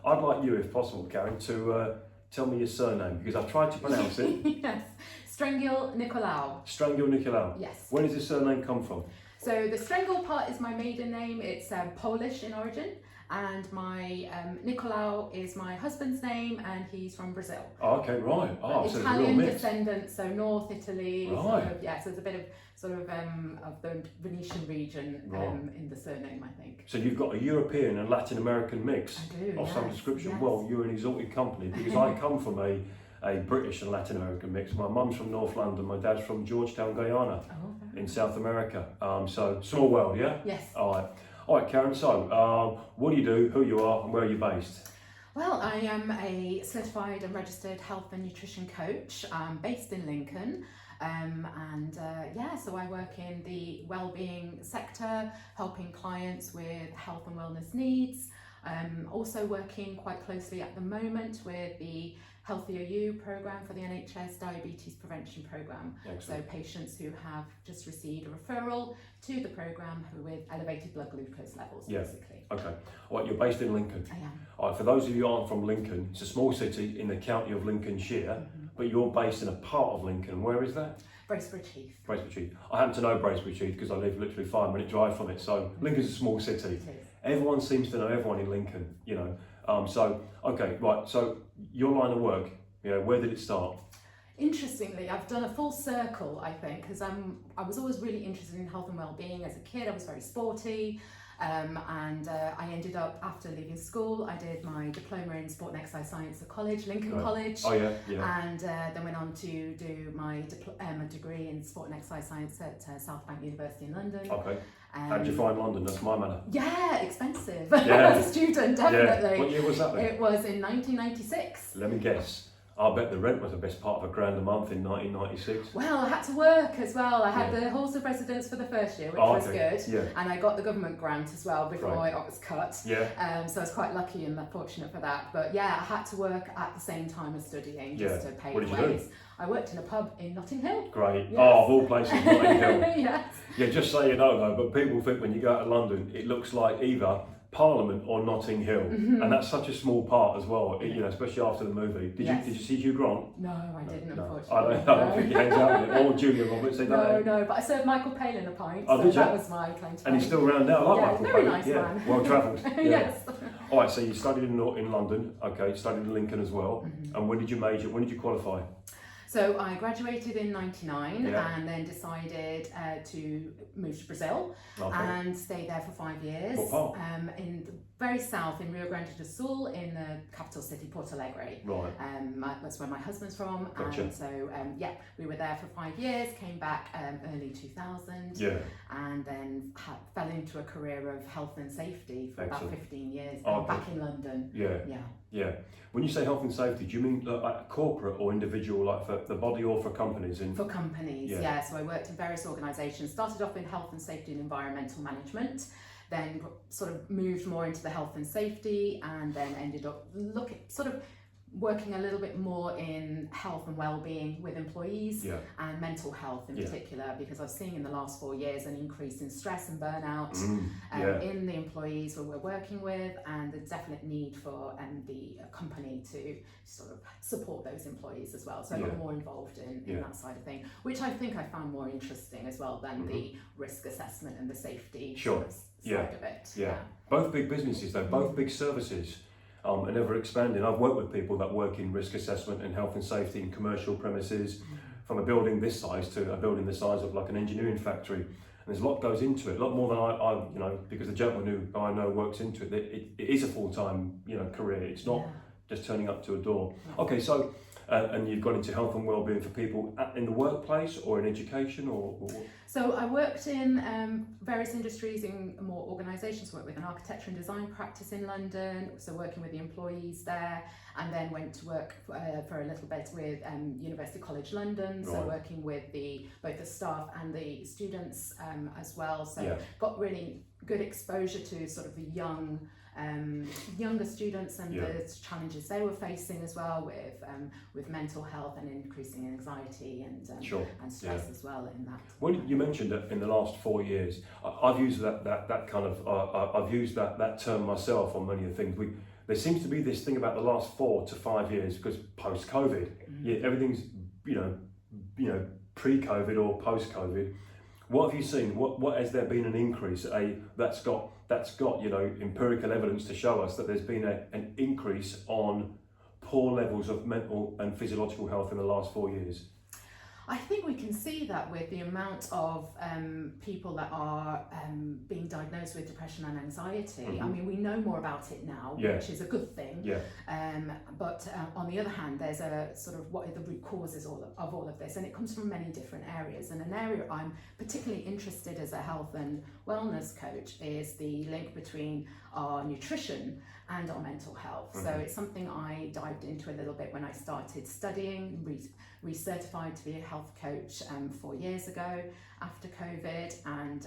I'd like you, if possible, Karen, to tell me your surname, because I've tried to pronounce it. Yes, Strengiel Nicolao. Strengiel Nicolao. Yes. Where does this surname come from? So the Strengiel part is my maiden name. It's Polish in origin, and my Nicolao is my husband's name, and he's from Brazil. Oh, okay, right. Oh, so Italian it's a real mix. descendant, so North Italy. Right. Sort of, yeah, so there's a bit of the Venetian region Right. in the surname, I think. So you've got a European and Latin American mix I do, of some yes, description. yes. Well, you're an exalted company, because I come from a British and Latin American mix. My mum's from North London, my dad's from Georgetown, Guyana, Oh, in South America. So small world, yeah? yes. All right, Karen. So, what do you do, who you are, and where are you based? Well, I am a certified and registered health and nutrition coach. I'm based in Lincoln. So I work in the wellbeing sector, helping clients with health and wellness needs. Also working quite closely at the moment with the Healthier You programme for the NHS Diabetes Prevention Programme. Excellent. So patients who have just received a referral to the programme with elevated blood glucose levels, Yeah. basically. Okay. All right, you're based in Lincoln. I am. All right, for those of you who aren't from Lincoln, it's a small city in the county of Lincolnshire, but you're based in a part of Lincoln. Where is that? Bracebridge Heath. Bracebridge Heath. I happen to know Bracebridge Heath because I live literally 5-minute drive from it. So Lincoln's a small city. It is. Everyone seems to know everyone in Lincoln, you know. Okay, right. So your line of work, where did it start? Interestingly, I've done a full circle, I think, because I was always really interested in health and well-being as a kid. I was very sporty, and I ended up, after leaving school, I did my diploma in sport and exercise science at college, Lincoln Right. College. Oh yeah. And then went on to do my degree in sport and exercise science at South Bank University in London. Okay. How did you find London? That's my manner. Yeah, expensive. Yeah. As a student, Yeah. definitely. What year was that then? It was in 1996. Let me guess. I bet the rent was the best part of £1,000 a month in 1996. Well, I had to work as well. I had Yeah. the halls of residence for the first year, which was okay. good. Yeah. And I got the government grant as well before Right. I was cut. Yeah. So I was quite lucky and fortunate for that. But yeah, I had to work at the same time as studying just Yeah. to pay What the did you do? ways. I worked in a pub in Notting Hill. Great. Yes. Oh, of all places, Notting Hill. Yes. Yeah, just so you know though, but people think when you go out to London, it looks like either Parliament or Notting Hill, and that's such a small part as well. Especially after the movie. Yes. Did you see Hugh Grant? No, I didn't, No. unfortunately. I don't think he hangs out with it. Or Julia Roberts. They don't. No, but I served Michael Palin a pint, Oh, so did you? that was my claim to And he's fame. still around now. I like Yeah, Michael very Palin. nice Yeah, man. well travelled. Yeah. Yes. All right, so you studied in London. Okay, studied in Lincoln as well. And when did you major? When did you qualify? So I graduated in '99 Yeah. and then decided to move to Brazil Okay. and stay there for 5 years. What part? In the very south, in Rio Grande do Sul, in the capital city, Porto Alegre. Right. That's where my husband's from. Gotcha. And so, we were there for 5 years, came back early 2000, Yeah. and then fell into a career of health and safety for about Excellent. 15 years, Okay. back in London. Yeah. Yeah. Yeah. When you say health and safety, do you mean like corporate or individual, like for the body or for companies? For companies, Yeah. yeah. So I worked in various organisations, started off in health and safety and environmental management, then sort of moved more into the health and safety, and then ended up working a little bit more in health and well-being with employees Yeah. and mental health in Yeah. particular, because I've seen in the last 4 years an increase in stress and burnout Yeah. in the employees who we're working with, and the definite need for the company to sort of support those employees as well. So I Yeah. got more involved in Yeah. that side of thing, which I think I found more interesting as well than the risk assessment and the safety Sure. sort of Yeah. side of it. Yeah. Both big businesses though, both big services. And ever expanding. I've worked with people that work in risk assessment and health and safety in commercial premises, from a building this size to a building the size of like an engineering factory. And there's a lot goes into it, a lot more than I because the gentleman who I know works into it. It is a full-time, career. It's not Yeah. just turning up to a door. Okay, so and you've gone into health and well-being for people in the workplace or in education or So I worked in various industries in more organisations, worked with an architecture and design practice in London, so working with the employees there, and then went to work for a little bit with University College London, so Right. working with both the staff and the students as well. So Yeah. got really good exposure to sort of the younger students and Yeah. the challenges they were facing as well with mental health and increasing anxiety and Sure. and stress Yeah. as well in that. When you mentioned that in the last 4 years, I've used that kind of I've used that term myself on many of the things. there seems to be this thing about the last 4 to 5 years, because post-COVID, everything's pre-COVID or post-COVID. What have you seen? What has there been an increase? That's got empirical evidence to show us that there's been an increase on poor levels of mental and physiological health in the last 4 years. I think we can see that with the amount of people that are being diagnosed with depression and anxiety. I mean, we know more about it now, which is a good thing. But on the other hand, there's a sort of, what are the root causes of all of this? And it comes from many different areas. And an area I'm particularly interested as a health and wellness coach is the link between our nutrition and our mental health. So it's something I dived into a little bit when I started studying, recertified to be a health coach 4 years ago after COVID. And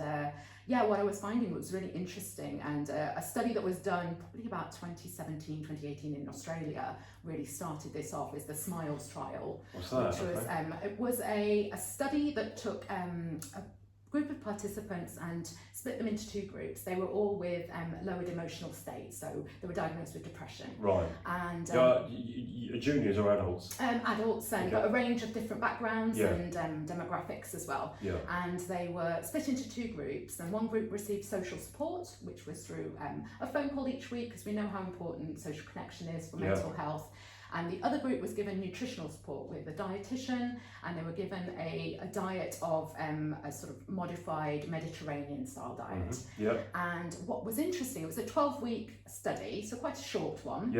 what I was finding was really interesting, and a study that was done probably about 2017, 2018 in Australia really started this off, is the SMILES trial. What's that? Which was, it was a study that took a group of participants and split them into 2 groups. They were all with lowered emotional states, so they were diagnosed with depression. Right. And juniors or adults? Adults, but a range of different backgrounds and demographics as well. And they were split into 2 groups, and one group received social support, which was through a phone call each week, because we know how important social connection is for mental health. And the other group was given nutritional support with a dietitian, and they were given a diet of a sort of modified Mediterranean style diet. And what was interesting, it was a 12-week study, so quite a short one.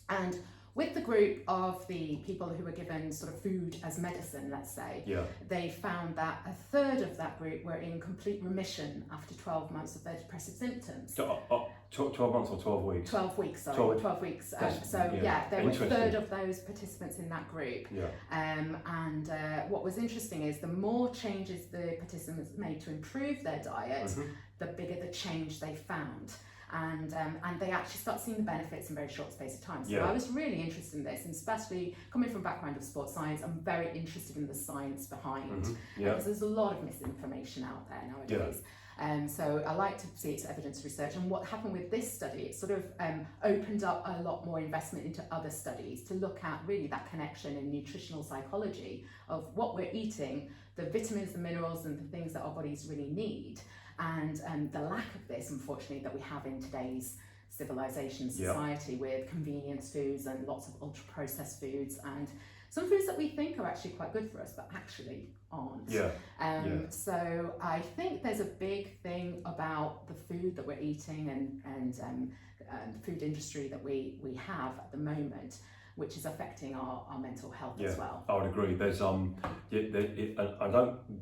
And with the group of the people who were given sort of food as medicine, let's say, they found that a third of that group were in complete remission after 12 months of their depressive symptoms. 12 months or 12 weeks? 12 weeks, sorry. 12 weeks. There were a third of those participants in that group. And what was interesting is the more changes the participants made to improve their diet, the bigger the change they found. And they actually start seeing the benefits in a very short space of time. So I was really interested in this, and especially coming from a background of sports science, I'm very interested in the science behind, because there's a lot of misinformation out there nowadays. So I like to see its evidence research, and what happened with this study, it sort of opened up a lot more investment into other studies to look at really that connection in nutritional psychology of what we're eating, the vitamins, the minerals, and the things that our bodies really need. And the lack of this, unfortunately, that we have in today's civilization society with convenience foods and lots of ultra-processed foods, and some foods that we think are actually quite good for us, but actually aren't. So I think there's a big thing about the food that we're eating and the food industry that we have at the moment, which is affecting our mental health as well. I would agree. There's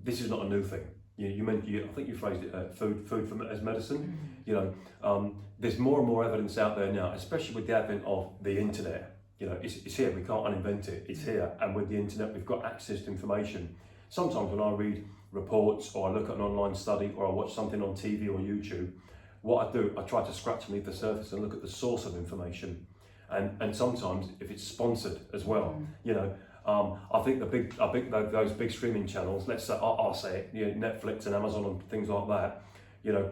this is not a new thing. You meant, I think you phrased it, food as medicine. There's more and more evidence out there now, especially with the advent of the internet. It's here. We can't uninvent it. It's here, and with the internet, we've got access to information. Sometimes when I read reports, or I look at an online study, or I watch something on TV or YouTube, what I do, I try to scratch beneath the surface and look at the source of information, and sometimes if it's sponsored as well. I think those big streaming channels, let's say, I'll say it, Netflix and Amazon and things like that,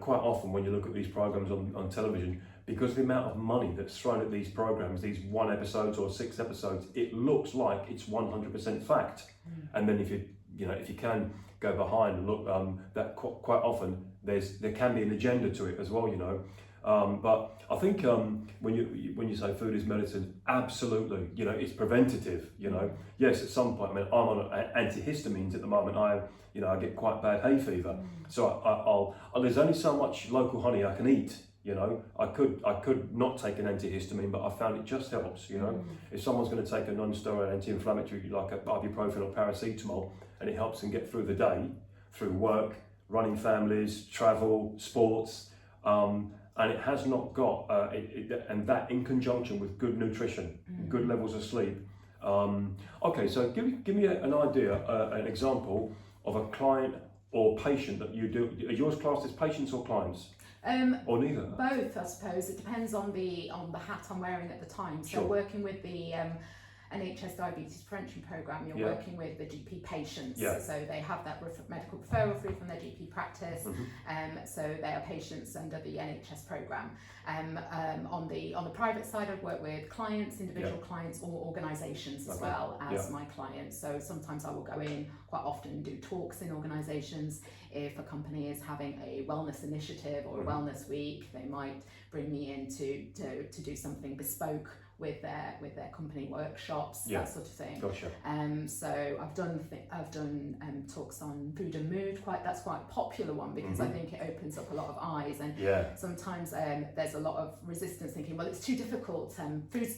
quite often when you look at these programs on television, because of the amount of money that's thrown at these programs, these 1 episodes or 6 episodes, it looks like it's 100% fact. And then if you can go behind and look, that quite often there can be an agenda to it as well, But I think when you say food is medicine, absolutely, it's preventative. Yes, at some point, I'm on antihistamines at the moment. I get quite bad hay fever, so there's only so much local honey I can eat. I could not take an antihistamine, but I found it just helps. If someone's going to take a non-steroid anti-inflammatory like a ibuprofen or paracetamol, and it helps them get through the day, through work, running families, travel, sports. And it has not got, and that in conjunction with good nutrition, good levels of sleep. Okay, so give me an idea, an example of a client or patient that you do. Are yours classed as patients or clients? Or neither? Both, I suppose. It depends on the hat I'm wearing at the time. So working with the NHS diabetes prevention programme, you're Yeah. working with the GP patients. Yeah. So they have that medical referral through from their GP practice. So they are patients under the NHS programme. On the private side, I've worked with clients, individual clients, or organisations as well as my clients. So sometimes I will go in, quite often do talks in organisations. If a company is having a wellness initiative or a wellness week, they might bring me in to do something bespoke with their company workshops, that sort of thing. Gotcha. So I've done talks on food and mood. That's quite a popular one because I think it opens up a lot of eyes, and sometimes there's a lot of resistance, thinking, well, it's too difficult.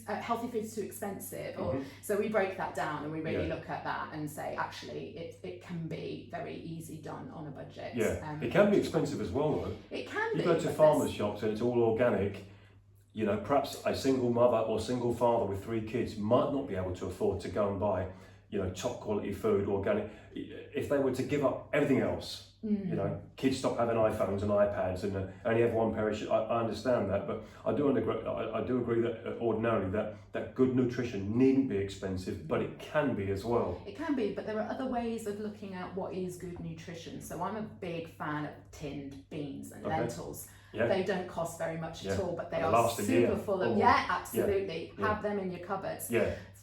Healthy food's too expensive. So we break that down and we really look at that and say, actually, it can be very easy done on a budget. Yeah, it can be expensive as well, though. It can be. You go to farmers' shops and it's all organic. You know, perhaps a single mother or single father with 3 kids might not be able to afford to go and buy, you know, top quality food, organic. If they were to give up everything else, you know, kids stop having iPhones and iPads and only have one pair of shoes. I understand that, but I do agree that ordinarily that good nutrition needn't be expensive, but it can be as well. It can be, but there are other ways of looking at what is good nutrition. So I'm a big fan of tinned beans and lentils. Yeah. They don't cost very much at all, but they are last a super year. full of, absolutely. Have them in your cupboards.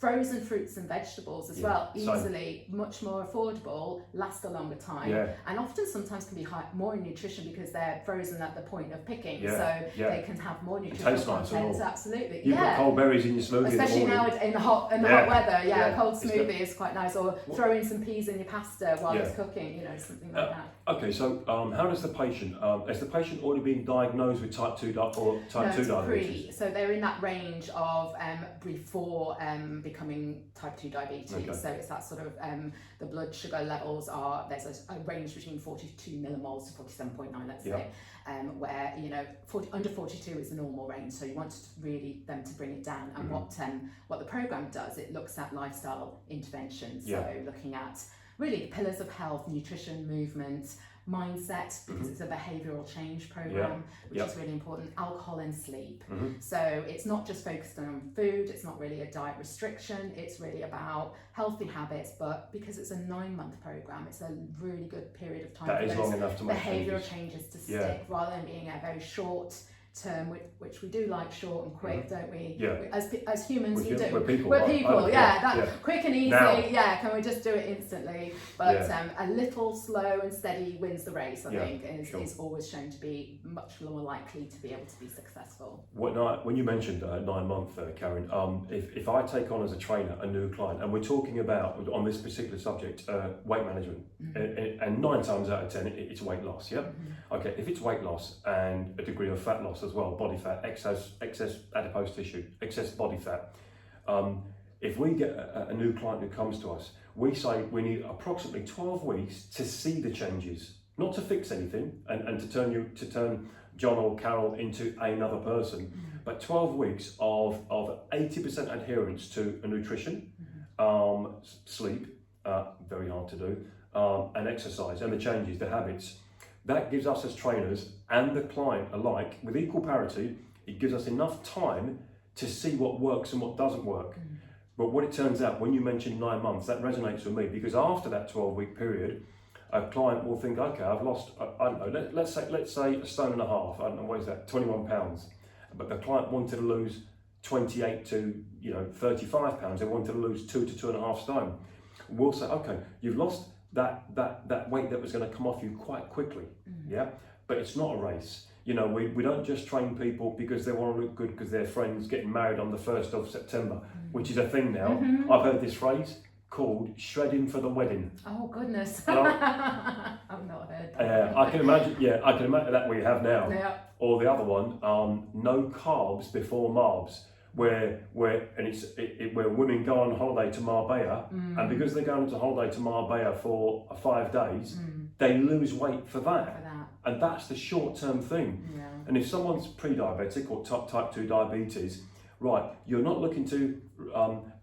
Frozen fruits and vegetables as well, easily, much more affordable, last a longer time, and often sometimes can be more in nutrition because they're frozen at the point of picking, so they can have more nutritional content. Absolutely, you put cold berries in your smoothie, especially now in the hot weather. A cold smoothie is quite nice, or throw in some peas in your pasta while it's cooking. You know, something like that. Okay, so how does the patient? Has the patient already been diagnosed with type 2 diabetes? So they're in that range of before becoming type 2 diabetes. Okay. So it's that sort of the blood sugar levels there's a range between 42 millimoles to 47.9, let's say, where, you know, under 42 is the normal range. So you want really them to bring it down. And what the program does, it looks at lifestyle interventions. So looking at really the pillars of health, nutrition, movement, mindset, because it's a behavioural change program, which is really important, alcohol and sleep. So it's not just focused on food, it's not really a diet restriction, it's really about healthy habits, but because it's a 9-month program, it's a really good period of time that for is those long enough to make behavioural changes to stick, rather than being a very short term, which we do like short and quick, don't we? As humans, we do. We're people. Quick and easy. Now. Can we just do it instantly? But a little slow and steady wins the race. I think is always shown to be much more likely to be able to be successful. When you mentioned 9 month, Karen, if I take on as a trainer a new client, and we're talking about on this particular subject weight management, and 9 times out of 10 it's weight loss. Okay, if it's weight loss and a degree of fat loss as well, body fat, excess adipose tissue, excess body fat. If we get a new client who comes to us, we say we need approximately 12 weeks to see the changes, not to fix anything and to turn John or Carol into another person, but 12 weeks of 80% adherence to a nutrition, sleep, very hard to do, and exercise, and the changes, the habits. That gives us as trainers and the client alike, with equal parity, it gives us enough time to see what works and what doesn't work. But what it turns out, when you mention 9 months, that resonates with me, because after that 12-week period, a client will think, okay, I've lost, I don't know, let's say 1.5 stone, I don't know, what is that, 21 pounds. But the client wanted to lose 28 to 35 pounds, they wanted to lose 2 to 2.5 stone. We'll say, okay, you've lost that weight that was going to come off you quite quickly, but it's not a race. You know, we don't just train people because they want to look good because their friend's getting married on the 1st of September, which is a thing now. I've heard this phrase called shredding for the wedding. Oh goodness. I've not heard that. I can imagine that we have now. Or the other one, no carbs before marbs. Where women go on holiday to Marbella, and because they're going to holiday to Marbella for 5 days, they lose weight for that. And that's the short-term thing. And if someone's pre-diabetic or type 2 diabetes, right, you're not looking to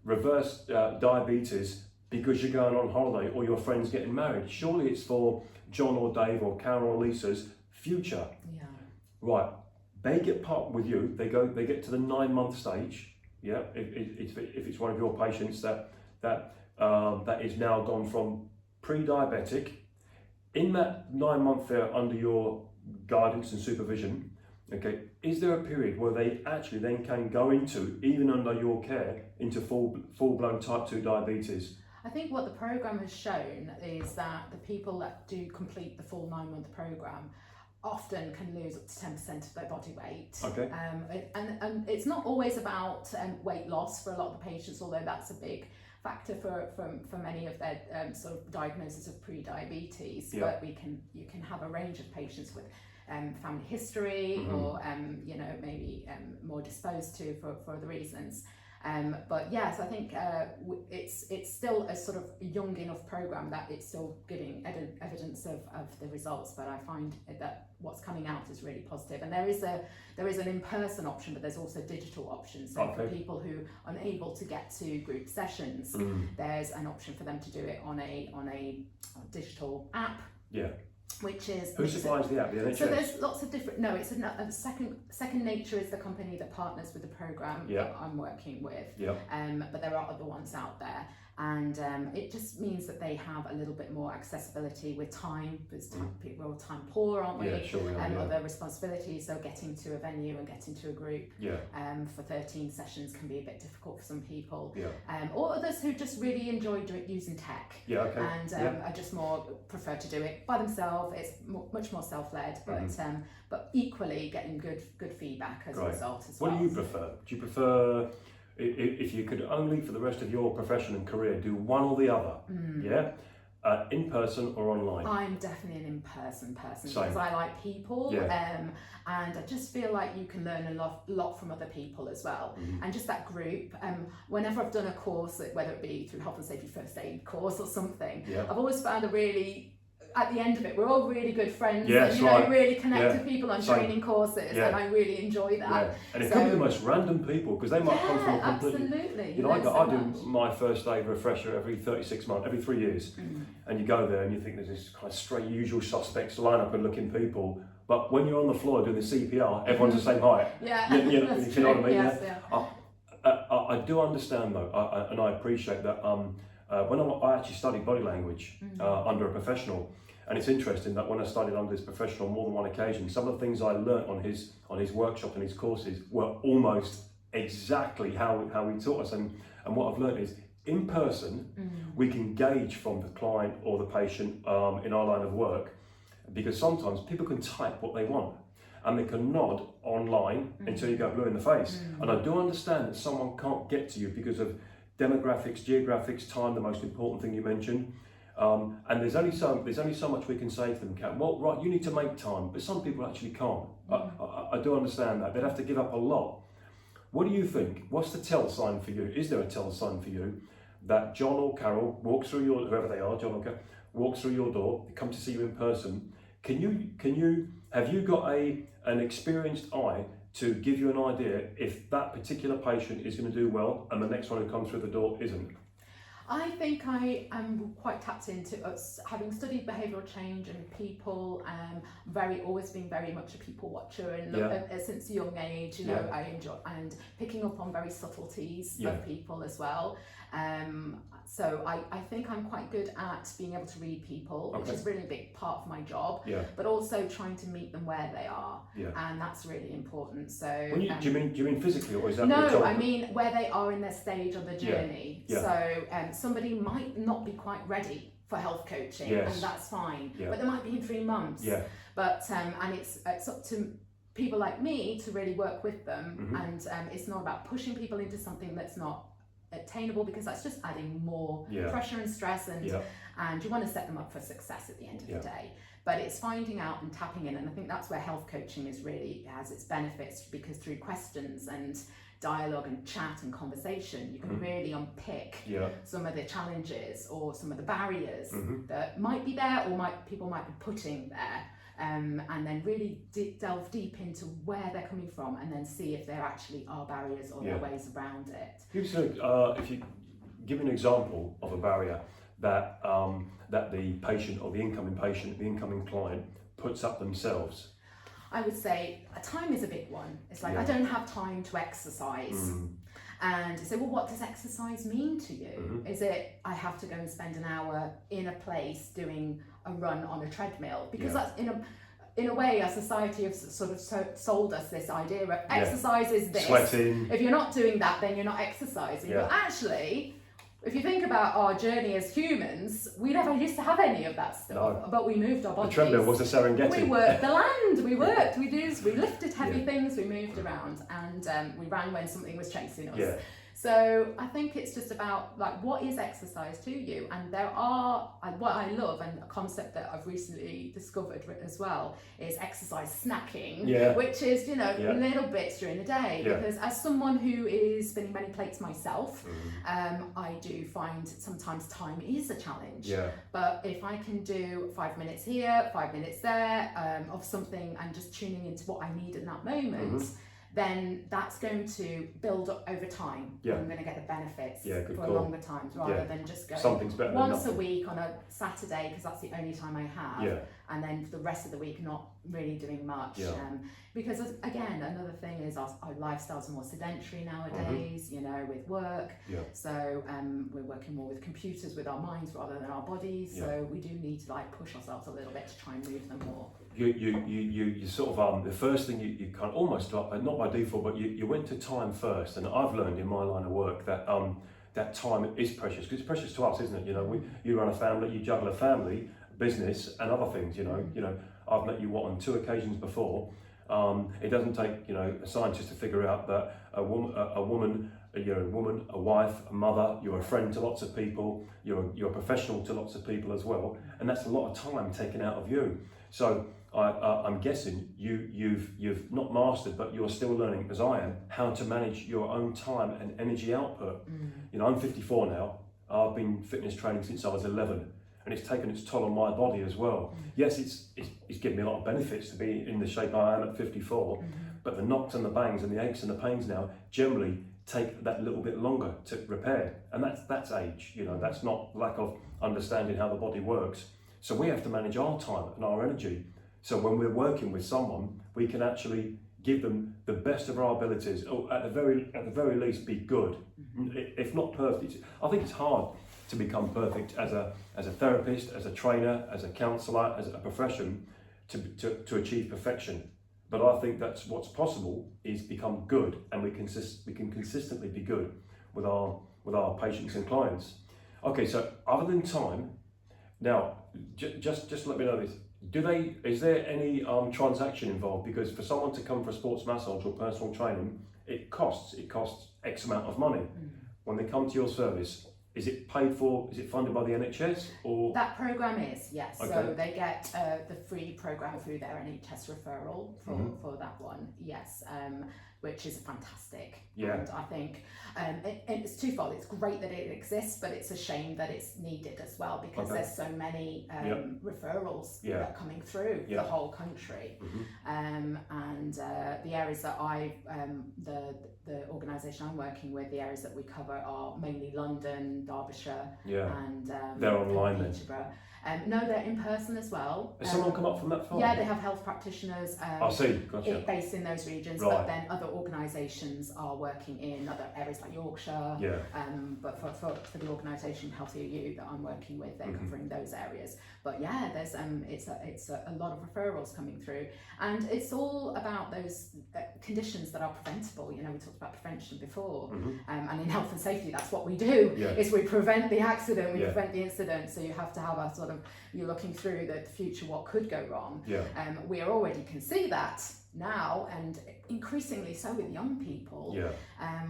reverse diabetes because you're going on holiday or your friend's getting married. Surely it's for John or Dave or Karen or Lisa's future. Right. They get part with you, they get to the 9-month stage, Yeah, if it's one of your patients that is now gone from pre-diabetic, in that 9 month there under your guidance and supervision, okay, is there a period where they actually then can go into, even under your care, into full-blown type 2 diabetes? I think what the programme has shown is that the people that do complete the full 9 month programme often can lose up to 10% of their body weight. Okay. And it's not always about weight loss for a lot of the patients, although that's a big factor for many of their sort of diagnosis of pre-diabetes. Yeah. But you can have a range of patients with family history, or maybe more disposed to for other reasons. But yes, I think it's still a sort of young enough programme that it's still giving evidence of the results, but I find that what's coming out is really positive. And there is an in-person option, but there's also digital options. So for people who are unable to get to group sessions, there's an option for them to do it on a digital app. Yeah. Which is who supplies the app? The NHS? So there's lots of different. No, it's a Second Nature is the company that partners with the programme that I'm working with. Yeah. But there are other ones out there, and it just means that they have a little bit more accessibility with time. Because people are all time poor, aren't we? Yeah, sure we are. Other responsibilities. So getting to a venue and getting to a group. Yeah. For 13 sessions can be a bit difficult for some people. Yeah. Or others who just really enjoy using tech. Yeah. Okay. And are just more prefer to do it by themselves. It's much more self-led, but equally getting good feedback as a result as well. What do you prefer? Do you prefer, if you could only for the rest of your profession and career do one or the other? Yeah. In person or online? I'm definitely an in-person person. Same. Because I like people, Yeah. and I just feel like you can learn a lot from other people as well. And just that group. Whenever I've done a course, whether it be through health and safety first aid course or something, I've always found at the end of it, we're all really good friends. Yes, and, really connect with people on training courses, and I really enjoy that. Yeah. And it could be the most random people, because they might come from a completely... Absolutely. You know, I do my first aid refresher every 36 months, every 3 years. And you go there and you think there's this kind of straight usual suspects line up and looking people. But when you're on the floor doing the CPR, everyone's the same height. Yeah. You know what I mean? Yes, I do understand though, and I appreciate that when I actually studied body language under a professional, and it's interesting that when I studied under this professional on more than one occasion, some of the things I learnt on his workshop and his courses were almost exactly how he taught us. And what I've learnt is, in person, we can gauge from the client or the patient in our line of work, because sometimes people can type what they want and they can nod online until you go blue in the face. And I do understand that someone can't get to you because of demographics, geographics, time, the most important thing you mentioned. And there's only so much we can say to them, Kat. Well, right, you need to make time, but some people actually can't. I do understand that. They'd have to give up a lot. What do you think? What's the tell sign for you? Is there a tell sign for you that John or Carol walks through your, whoever they are, John or Carol, walks through your door, they come to see you in person? Have you got an experienced eye to give you an idea if that particular patient is going to do well and the next one who comes through the door isn't? I think I am quite tapped into us, having studied behavioural change and people, always been very much a people watcher, and since a young age, I enjoy and picking up on very subtleties of people as well. So I think I'm quite good at being able to read people, which is really a big part of my job, but also trying to meet them where they are, and that's really important. So do you mean physically, or is that no? I mean where they are in their stage on the journey. So somebody might not be quite ready for health coaching, and that's fine, but they might be in 3 months. But and it's up to people like me to really work with them, and it's not about pushing people into something that's not attainable, because that's just adding more pressure and stress, and you want to set them up for success at the end of the day. But it's finding out and tapping in, and I think that's where health coaching has its benefits, because through questions and dialogue and chat and conversation, you can really unpick some of the challenges or some of the barriers that might be there, or people might be putting there. And then really delve deep into where they're coming from, and then see if there actually are barriers or there are ways around it. If you give an example of a barrier that the patient or the incoming client puts up themselves. I would say time is a big one. It's like, I don't have time to exercise. And say, well, what does exercise mean to you? Mm-hmm. Is it, I have to go and spend an hour in a place doing a run on a treadmill? Because that's in a way, our society has sort of sold us this idea of exercise is this. Sweating. If you're not doing that, then you're not exercising. But actually, if you think about our journey as humans, we never used to have any of that stuff, but we moved our bodies. The treadmill was the Serengeti. We worked the land, we worked, we lifted heavy things, we moved around, and we ran when something was chasing us. Yeah. So I think it's just about like, what is exercise to you? And there are, what I love, and a concept that I've recently discovered as well, is exercise snacking, which is, little bits during the day. Because as someone who is spinning many plates myself, I do find sometimes time is a challenge. But if I can do 5 minutes here, 5 minutes there, of something, and just tuning into what I need in that moment, then that's going to build up over time. I'm going to get the benefits for a longer time, rather than just go something's better once a week on a Saturday, because that's the only time I have, and then for the rest of the week not really doing much. Because again, another thing is our lifestyles are more sedentary nowadays, with work. So we're working more with computers, with our minds rather than our bodies. So we do need to like push ourselves a little bit to try and move them more. You sort of the first thing you kind of almost not by default, but you went to time first, and I've learned in my line of work that that time is precious, because it's precious to us, isn't it? You run a family, you juggle a family, business, and other things. I've met you on 2 occasions before. It doesn't take a scientist to figure out that a woman, you're a woman, a wife, a mother, you're a friend to lots of people, you're a professional to lots of people as well, and that's a lot of time taken out of you. So I'm guessing you've not mastered, but you're still learning, as I am, how to manage your own time and energy output. I'm 54 now. I've been fitness training since I was 11, and it's taken its toll on my body as well. Yes, it's given me a lot of benefits to be in the shape I am at 54, but the knocks and the bangs and the aches and the pains now generally take that little bit longer to repair, and that's age. That's not lack of understanding how the body works. So we have to manage our time and our energy. So when we're working with someone, we can actually give them the best of our abilities, or at the very least be good, if not perfect. I think it's hard to become perfect as a therapist, as a trainer, as a counsellor, as a profession, to achieve perfection. But I think that's what's possible, is become good, and we can consistently be good with our patients and clients. Okay, so other than time, now just let me know this. Is there any transaction involved? Because for someone to come for a sports massage or personal training, it costs X amount of money. When they come to your service, is it paid for? Is it funded by the NHS or? That programme is, yes. Okay. So they get the free programme through their NHS referral for that one, yes. Which is fantastic. And I think it's twofold. It's great that it exists, but it's a shame that it's needed as well, because there's so many referrals that are coming through the whole country. And the areas that the organisation I'm working with, the areas that we cover are mainly London, Derbyshire, and they're online Peterborough. No, they're in person as well. Has someone come up from that far? Yeah, they have health practitioners I see, gotcha. Based in those regions, but then other organisations are working in other areas like Yorkshire. But for the organisation Healthier You that I'm working with, they're covering those areas. But yeah, there's it's a lot of referrals coming through, and it's all about those conditions that are preventable. We talked about prevention before, and in health and safety, that's what we do. Is we prevent the accident, we prevent the incident. So you have to have a sort of, you're looking through the future, what could go wrong. We already can see that now, and increasingly so with young people,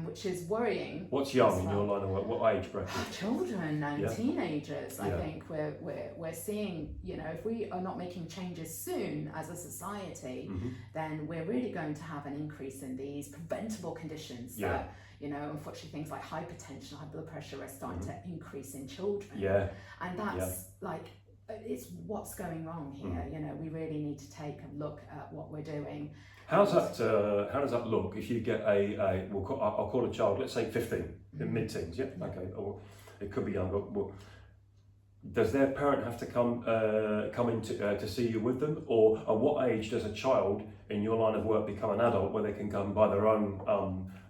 which is worrying. What's young in your line of work? What age bracket? Children and teenagers. I think we're seeing, if we are not making changes soon as a society, then we're really going to have an increase in these preventable conditions that, unfortunately, things like hypertension, high blood pressure are starting to increase in children. And that's it's what's going wrong here. We really need to take a look at what we're doing. How does that look if you get I'll call a child, let's say 15, in mid-teens, okay, or it could be younger. Well, does their parent have to come in to see you with them, or at what age does a child in your line of work become an adult where they can come by their own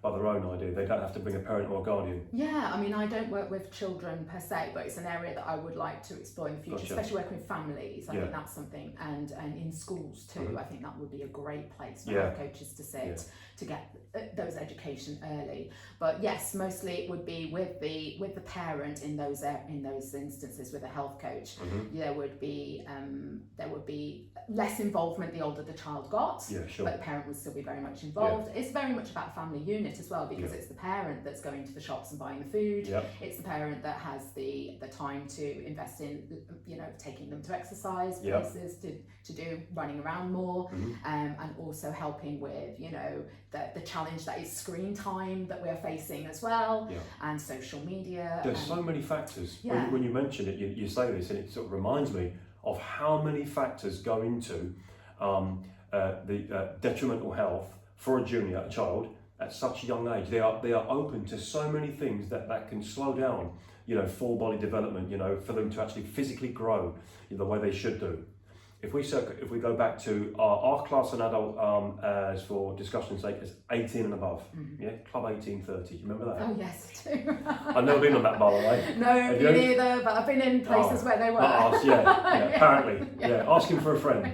by their own idea. They don't have to bring a parent or a guardian. Yeah, I mean, I don't work with children per se, but it's an area that I would like to explore in the future, Gotcha. especially working with families. I Yeah. think that's something, and in schools too. Mhm. I think that would be a great place for Yeah. health coaches to sit to get those education early. But yes, mostly it would be with the parent in those instances with a health coach. Mhm. There would be less involvement the older the child got. Yeah, sure. But the parent would still be very much involved. It's very much about family unit as well, because it's the parent that's going to the shops and buying the food. Yeah. It's the parent that has the time to invest in, taking them to exercise Yeah. places, to do running around more, Mhm. and also helping with, the challenge that is screen time that we're facing as well, Yeah. and social media. There's so many factors. Yeah. When you mention it, you say this, and it sort of reminds me of how many factors go into the detrimental health for a junior, a child, at such a young age. They are open to so many things that can slow down, full body development, for them to actually physically grow the way they should do. If we go back to our class and adult, as for discussion's sake, is 18 and above. Mhm. Yeah, Club 1830. You remember that? Oh yes, I do. I've never been on that, by the way. No, Have me you? neither, but I've been in places where they were. Apparently. Yeah. Yeah, ask him for a friend.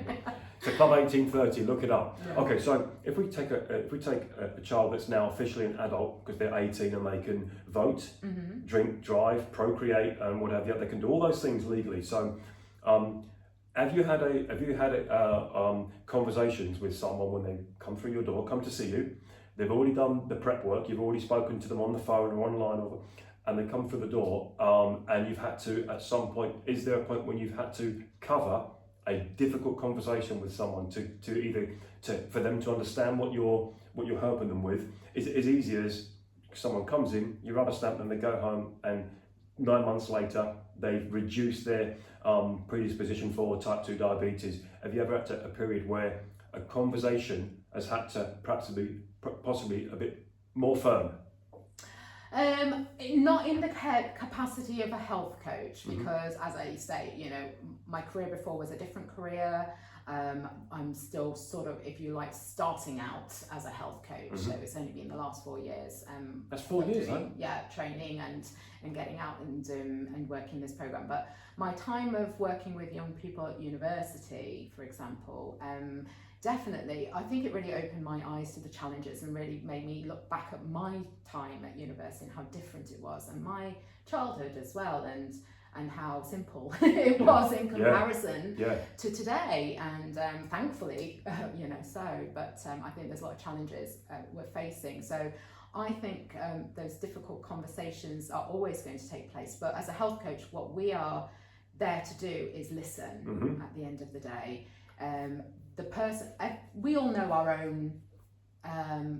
So Club 1830, look it up. Yeah. Okay, so if we take a child that's now officially an adult because they're 18 and they can vote, Mhm. drink, drive, procreate, and what have you, they can do all those things legally. So, have you had conversations with someone when they come through your door, come to see you? They've already done the prep work. You've already spoken to them on the phone or online, and they come through the door, and you've had to, at some point, is there a point when you've had to cover a difficult conversation with someone for them to understand what you're helping them with? Is it as easy as someone comes in, you rubber stamp them, they go home, and 9 months later they've reduced their predisposition for type 2 diabetes? Have you ever had a period where a conversation has had to perhaps be possibly a bit more firm? Not in the capacity of a health coach, Mhm. because as I say, my career before was a different career. I'm still sort of, if you like, starting out as a health coach. Mhm. So it's only been the last 4 years. That's 4 years, huh? Yeah, training and getting out and working this program. But my time of working with young people at university, for example, definitely, I think it really opened my eyes to the challenges and really made me look back at my time at university and how different it was, and my childhood as well, and how simple it was in comparison to today. And thankfully, but I think there's a lot of challenges we're facing. So I think those difficult conversations are always going to take place. But as a health coach, what we are there to do is listen. Mhm. At the end of the day. We all know our own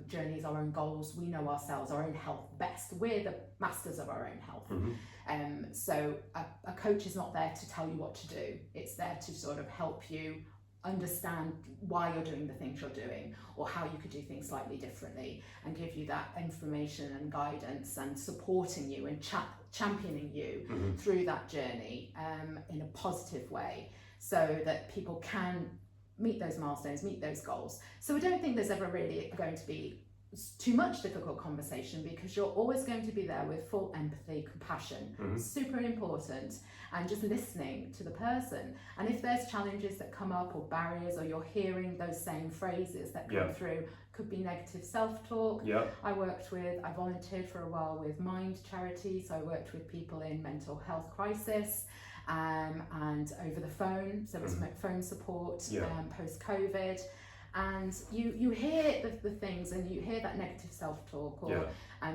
journeys, our own goals. We know ourselves, our own health best. We're the masters of our own health. Mhm. So a coach is not there to tell you what to do. It's there to sort of help you understand why you're doing the things you're doing, or how you could do things slightly differently, and give you that information and guidance, and supporting you and championing you Mhm. through that journey in a positive way, so that people can meet those milestones, meet those goals. So I don't think there's ever really going to be too much difficult conversation, because you're always going to be there with full empathy, compassion, Mhm. super important, and just listening to the person. And if there's challenges that come up, or barriers, or you're hearing those same phrases that come through, could be negative self-talk. Yeah. I volunteered for a while with Mind Charity, so I worked with people in mental health crisis, and over the phone, so it was phone support post-COVID. And you hear the things, and you hear that negative self-talk,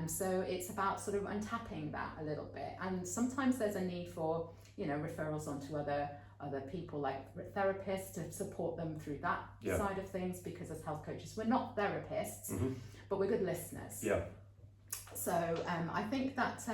so it's about sort of untapping that a little bit. And sometimes there's a need for referrals onto other people, like therapists, to support them through that side of things, because as health coaches we're not therapists, but we're good listeners. So I think that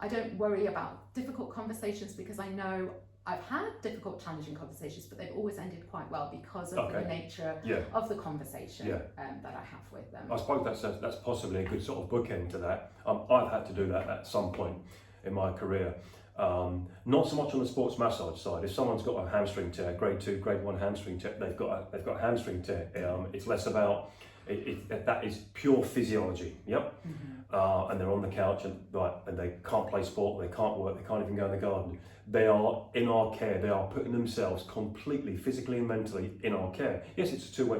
I don't worry about difficult conversations, because I know I've had difficult, challenging conversations, but they've always ended quite well because of the nature of the conversation that I have with them. I suppose that's possibly a good sort of bookend to that. I've had to do that at some point in my career. Not so much on the sports massage side. If someone's got a hamstring tear, grade 2, grade 1 hamstring tear, they've got a hamstring tear. It's less about That is pure physiology. Yep. And they're on the couch and they can't play sport, they can't work, they can't even go in the garden. They are in our care. They are putting themselves completely, physically and mentally in our care. Yes, it's a two-way.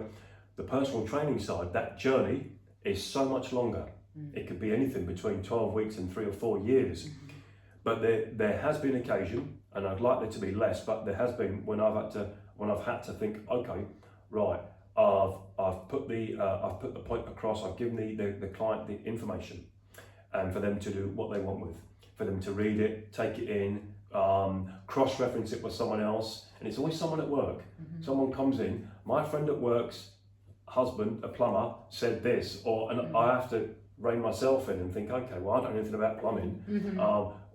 The personal training side, that journey is so much longer. It could be anything between 12 weeks and 3 or 4 years. But there has been occasion, and I'd like there to be less, but there has been when I've had to think, okay, right, I've put the point across, I've given the client the information, and for them to do what they want with, for them to read it, take it in, cross-reference it with someone else, and it's always someone at work. Someone comes in, my friend at work's husband, a plumber, said this, and I have to rein myself in and think, okay, well, I don't know anything about plumbing,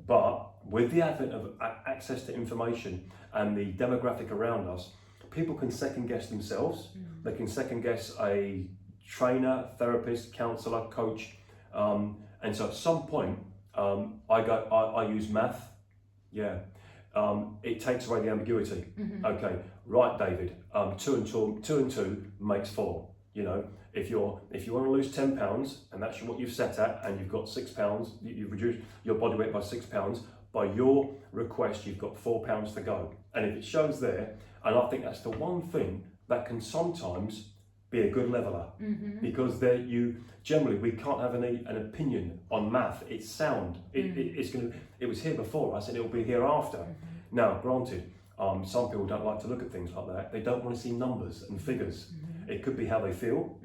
but with the advent of access to information and the demographic around us, people can second guess themselves. They can second guess a trainer, therapist, counsellor, coach, and so at some point, I use math. Yeah, it takes away the ambiguity. Okay, right, David. 2 and 2 makes 4. You know, if you want to lose 10 pounds and that's what you've set at, and you've got 6 pounds, you've reduced your body weight by 6 pounds. By your request, you've got 4 pounds to go. And if it shows there, and I think that's the one thing that can sometimes be a good leveler, because we can't have an opinion on math. It's sound. It was here before us, and it will be here after. Now, granted, some people don't like to look at things like that. They don't want to see numbers and figures. It could be how they feel,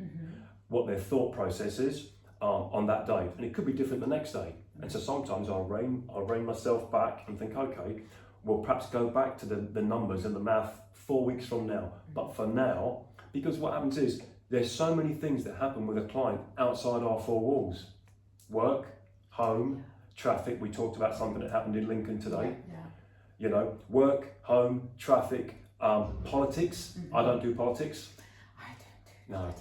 what their thought process is on that day, and it could be different the next day. And so sometimes I'll rein myself back and think, okay, we'll perhaps go back to the numbers and the math 4 weeks from now. But for now, because what happens is there's so many things that happen with a client outside our 4 walls: work, home, traffic. We talked about something that happened in Lincoln today. You know, work, home, traffic, politics. I don't do politics. No.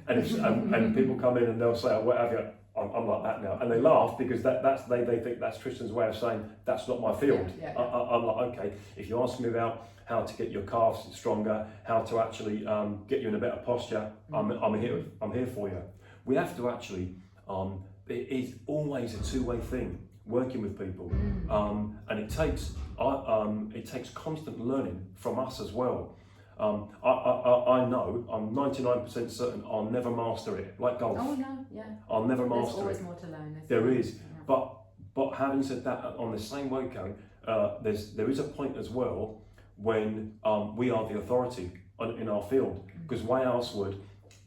And people come in and they'll say, oh, what have you? I'm like that now, and they laugh because they think that's Tristan's way of saying that's not my field. I'm like, okay, if you ask me about how to get your calves stronger, how to actually get you in a better posture, I'm here for you. We have to actually. It is always a two-way thing working with people, and it takes constant learning from us as well. I know, I'm 99% certain I'll never master it, like golf. Oh no, yeah. I'll never master it. There's always more to learn. There is, but having said that, on the same way, Karen, there is a point as well when we are the authority in our field, because why else would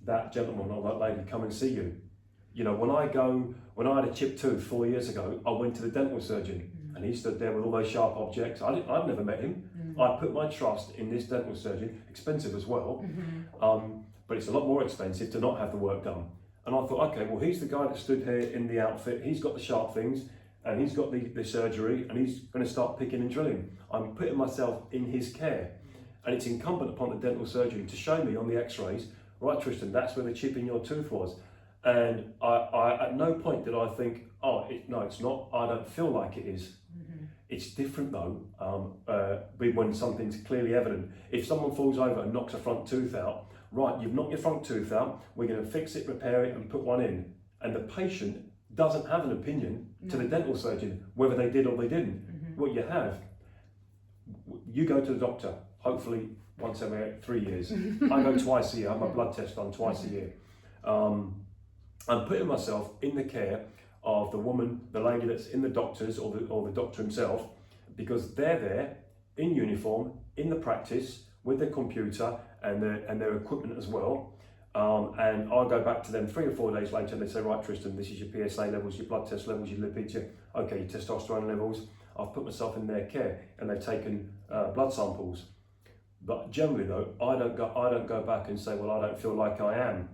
that gentleman or that lady come and see you? You know, when I had a chipped tooth 4 years ago, I went to the dental surgeon, and he stood there with all those sharp objects. I'd never met him. I put my trust in this dental surgeon, expensive as well, but it's a lot more expensive to not have the work done. And I thought, okay, well, he's the guy that stood here in the outfit, he's got the sharp things, and he's got the surgery, and he's going to start picking and drilling. I'm putting myself in his care, and it's incumbent upon the dental surgeon to show me on the x-rays, right, Tristan, that's where the chip in your tooth was. And I at no point did I think, no, it's not, I don't feel like it is. It's different though, when something's clearly evident. If someone falls over and knocks a front tooth out, right, you've knocked your front tooth out, we're going to fix it, repair it, and put one in. And the patient doesn't have an opinion to the dental surgeon, whether they did or they didn't. What you have, you go to the doctor, hopefully once every 3 years. I go twice a year, I have my blood test done twice a year. I'm putting myself in the care of the woman, the lady that's in the doctors or the doctor himself, because they're there in uniform, in the practice, with their computer and their equipment as well. And I'll go back to them 3 or 4 days later and they say, right, Tristan, this is your PSA levels, your blood test levels, your lipids, your testosterone levels. I've put myself in their care and they've taken blood samples. But generally though, I don't go back and say, well, I don't feel like I am.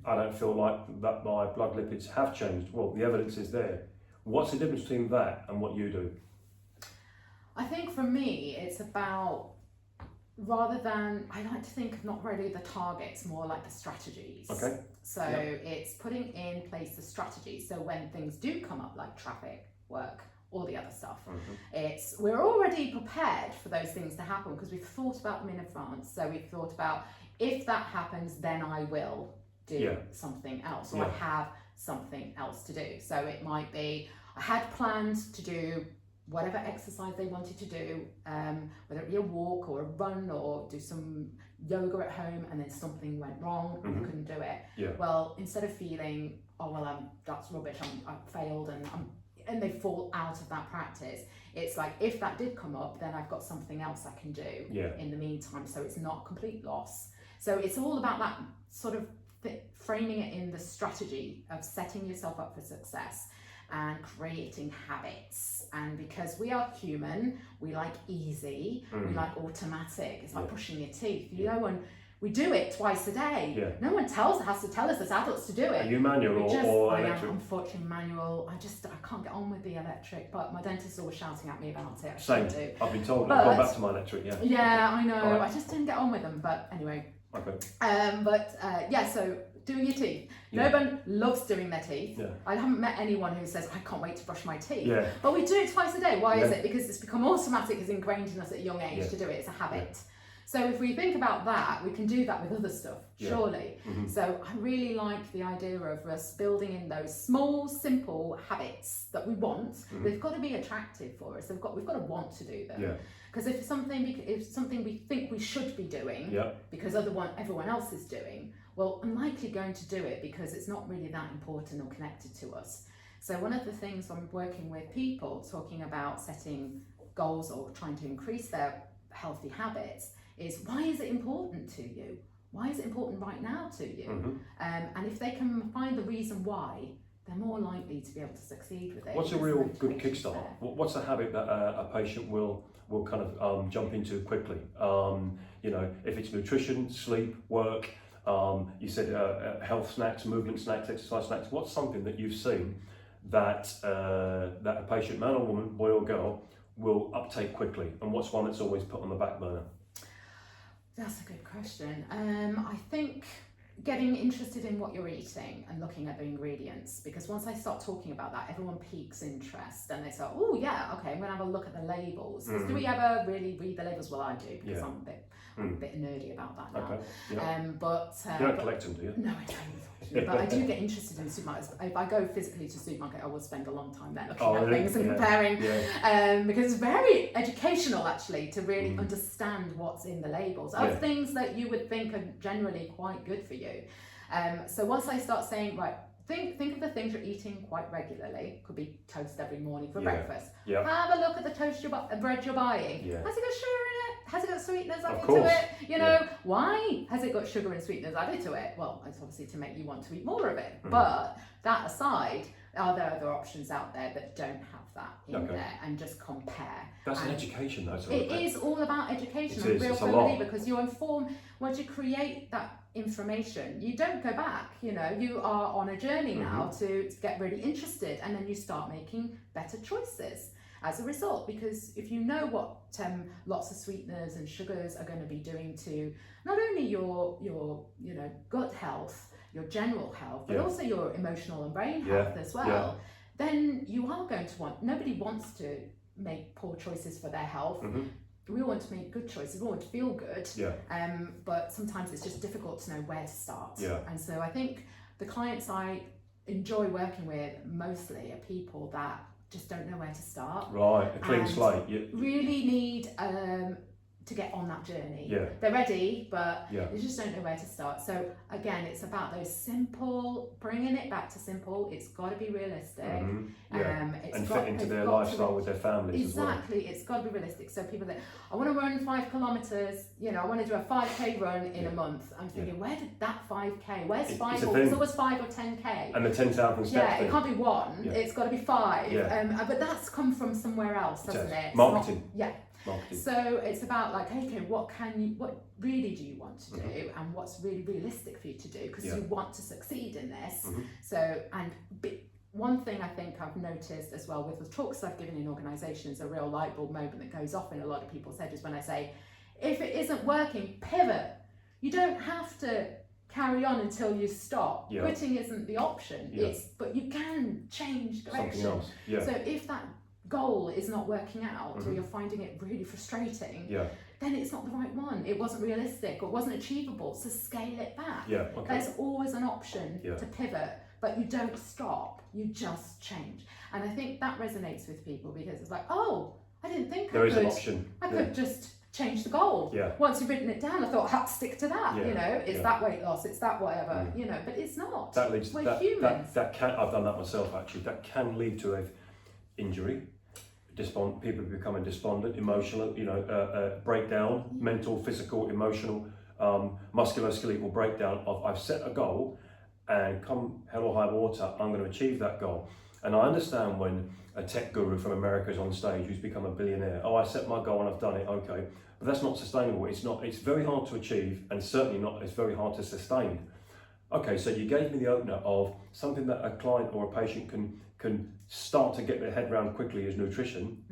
I don't feel like that my blood lipids have changed. Well, the evidence is there. What's the difference between that and what you do? I think for me, it's about, rather than, I like to think of not really the targets, more like the strategies. Okay. So it's putting in place the strategies. So when things do come up, like traffic, work, all the other stuff, we're already prepared for those things to happen because we've thought about them in advance. So we've thought about, if that happens, then I will do something else, or I have something else to do. So it might be I had planned to do whatever exercise they wanted to do, whether it be a walk or a run or do some yoga at home, and then something went wrong and I couldn't do it. Yeah. Well, instead of feeling, oh well, that's rubbish, I failed, and they fall out of that practice, it's like, if that did come up, then I've got something else I can do in the meantime, so it's not complete loss. So it's all about that sort of framing it in the strategy of setting yourself up for success and creating habits. And because we are human, we like easy, we like automatic. It's like brushing your teeth. We do it twice a day. Yeah. No one has to tell us as adults to do it. Are you manual or I electric? am unfortunately manual. I can't get on with the electric, but my dentist's always shouting at me about it. Same. Do. I've been told I've gone back to my electric. Yeah. Yeah, I know. Right. I just didn't get on with them. But anyway. Okay. So doing your teeth. Yeah. No one loves doing their teeth. Yeah. I haven't met anyone who says, I can't wait to brush my teeth. Yeah. But we do it twice a day. Why is it? Because it's become automatic, it's ingrained in us at a young age to do it. It's a habit. Yeah. So if we think about that, we can do that with other stuff, surely. So I really like the idea of us building in those small, simple habits that we want. They've got to be attractive for us. We've got to want to do them. Because if something we think we should be doing, because everyone else is doing, well, I'm likely going to do it because it's not really that important or connected to us. So one of the things I'm working with people talking about setting goals or trying to increase their healthy habits is, why is it important to you? Why is it important right now to you? And if they can find the reason why, they're more likely to be able to succeed with it. What's a real good kickstart? What's a habit that a patient will kind of jump into quickly? If it's nutrition, sleep, work, you said health snacks, movement snacks, exercise snacks. What's something that you've seen that a patient, man or woman, boy or girl, will uptake quickly? And what's one that's always put on the back burner? That's a good question. I think getting interested in what you're eating and looking at the ingredients, because once I start talking about that, everyone piques interest and they say, oh yeah, okay, I'm gonna have a look at the labels. Do we ever really read the labels? well, I do, because I'm a bit nerdy about that now. Okay. Yeah. You don't collect them, do you? No, I don't. But I do get interested in supermarkets. If I go physically to a supermarket, I will spend a long time there looking at things and comparing, because it's very educational actually to really understand what's in the labels of things that you would think are generally quite good for you. So once I start saying, right, think of the things you're eating quite regularly. Could be toast every morning for breakfast. Have a look at the bread you're buying. Has it got sugar in it? Has it got sweeteners added to it? Why has it got sugar and sweeteners added to it? Well, it's obviously to make you want to eat more of it. But that aside, are there other options out there that don't have that in there, and just compare? That's an education though. It is all about education. I'm a real firm believer, because you inform, once you create that information, you don't go back. You are on a journey now to get really interested, and then you start making better choices as a result, because if you know what lots of sweeteners and sugars are going to be doing to not only your gut health, your general health, but also your emotional and brain health as well, then you are going to nobody wants to make poor choices for their health. We all want to make good choices, we all want to feel good, but sometimes it's just difficult to know where to start. And so I think the clients I enjoy working with mostly are people that just don't know where to start. Right, a clean slate. Really need to get on that journey. They're ready, but they just don't know where to start. So again, it's about those simple, bringing it back to simple. It's got to be realistic. And fit into their lifestyle with their families as well. Exactly, it's got to be realistic. So people that, I want to run 5 kilometres, I want to do a 5k run in a month. I'm thinking, where did that 5k, where's 5, it's always 5 or 10k. And the 10,000 steps. It can't be 1, it's got to be 5. But that's come from somewhere else, doesn't it? Marketing. Marketing. So it's about like, okay, what really do you want to do, and what's really realistic for you to do, because you want to succeed in this. So, one thing I think I've noticed as well with the talks I've given in organisations, a real light bulb moment that goes off in a lot of people's heads is when I say, if it isn't working, pivot. You don't have to carry on until you stop. Quitting isn't the option. But you can change direction. Something else. So if that goal is not working out, or you're finding it really frustrating, then it's not the right one. It wasn't realistic, or it wasn't achievable. So scale it back. There's always an option to pivot, but you don't stop. You just change. And I think that resonates with people, because it's like, oh, I didn't think there is an option. I could just change the goal. Once you've written it down, I thought I had to stick to that. You know, it's that weight loss, it's that whatever. You know, but it's not. That leads. We're humans. That can. I've done that myself actually. That can lead to a injury. People becoming despondent, emotional. You know, breakdown, mental, physical, emotional, musculoskeletal breakdown. Of I've set a goal, and come hell or high water, I'm going to achieve that goal. And I understand when a tech guru from America is on stage who's become a billionaire. Oh, I set my goal and I've done it. Okay, but that's not sustainable. It's not. It's very hard to achieve, and certainly not. It's very hard to sustain. Okay, so you gave me the opener of something that a client or a patient can start to get their head around quickly is nutrition.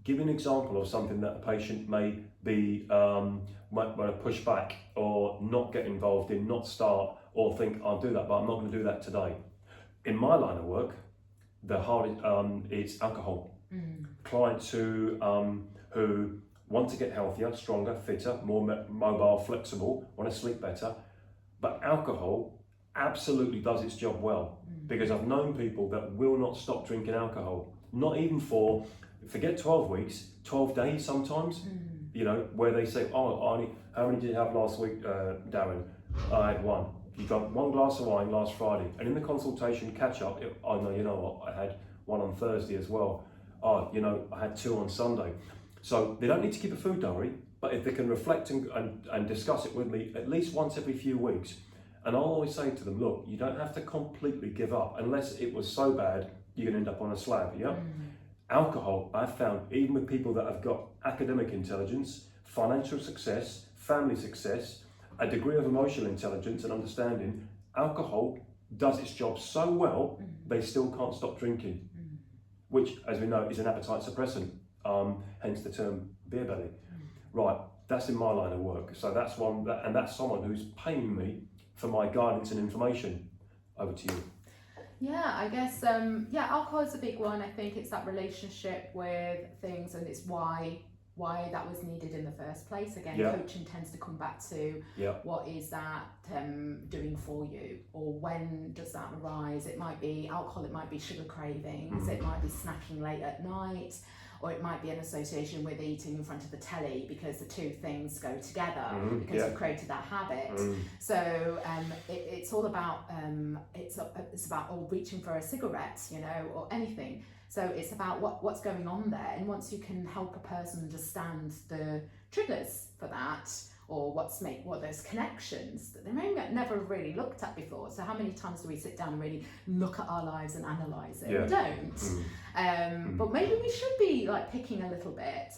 Give an example of something that a patient may be might want to push back or not get involved in, not start, or think I'll do that, but I'm not going to do that today. In my line of work, the hardest it's alcohol. Clients who want to get healthier, stronger, fitter, more mobile, flexible, want to sleep better, but alcohol absolutely does its job well, because I've known people that will not stop drinking alcohol, not even forget 12 weeks, 12 days sometimes, you know, where they say, oh, Arnie, how many did you have last week, Darren? I had one. You drank one glass of wine last Friday, and in the consultation catch up, oh no, you know what, I had one on Thursday as well. Oh, you know, I had two on Sunday. So they don't need to keep a food diary, but if they can reflect and discuss it with me at least once every few weeks. And I'll always say to them, look, you don't have to completely give up unless it was so bad you're going to end up on a slab. Alcohol, I've found, even with people that have got academic intelligence, financial success, family success, a degree of emotional intelligence and understanding, alcohol does its job so well, they still can't stop drinking, which, as we know, is an appetite suppressant, hence the term beer belly. Right, that's in my line of work. So that's one, and that's someone who's paying me for my guidance and information. Over to you. Yeah, I guess, alcohol is a big one. I think it's that relationship with things, and it's why that was needed in the first place. Again, coaching tends to come back to what is that doing for you, or when does that arise? It might be alcohol, it might be sugar cravings, it might be snacking late at night, or it might be an association with eating in front of the telly, because the two things go together because you've created that habit. So it's all about it's about reaching for a cigarette, you know, or anything. So it's about what's going on there, and once you can help a person understand the triggers for that, or what those connections that they may never really looked at before. So how many times do we sit down and really look at our lives and analyse it? We don't. But maybe we should be like picking a little bit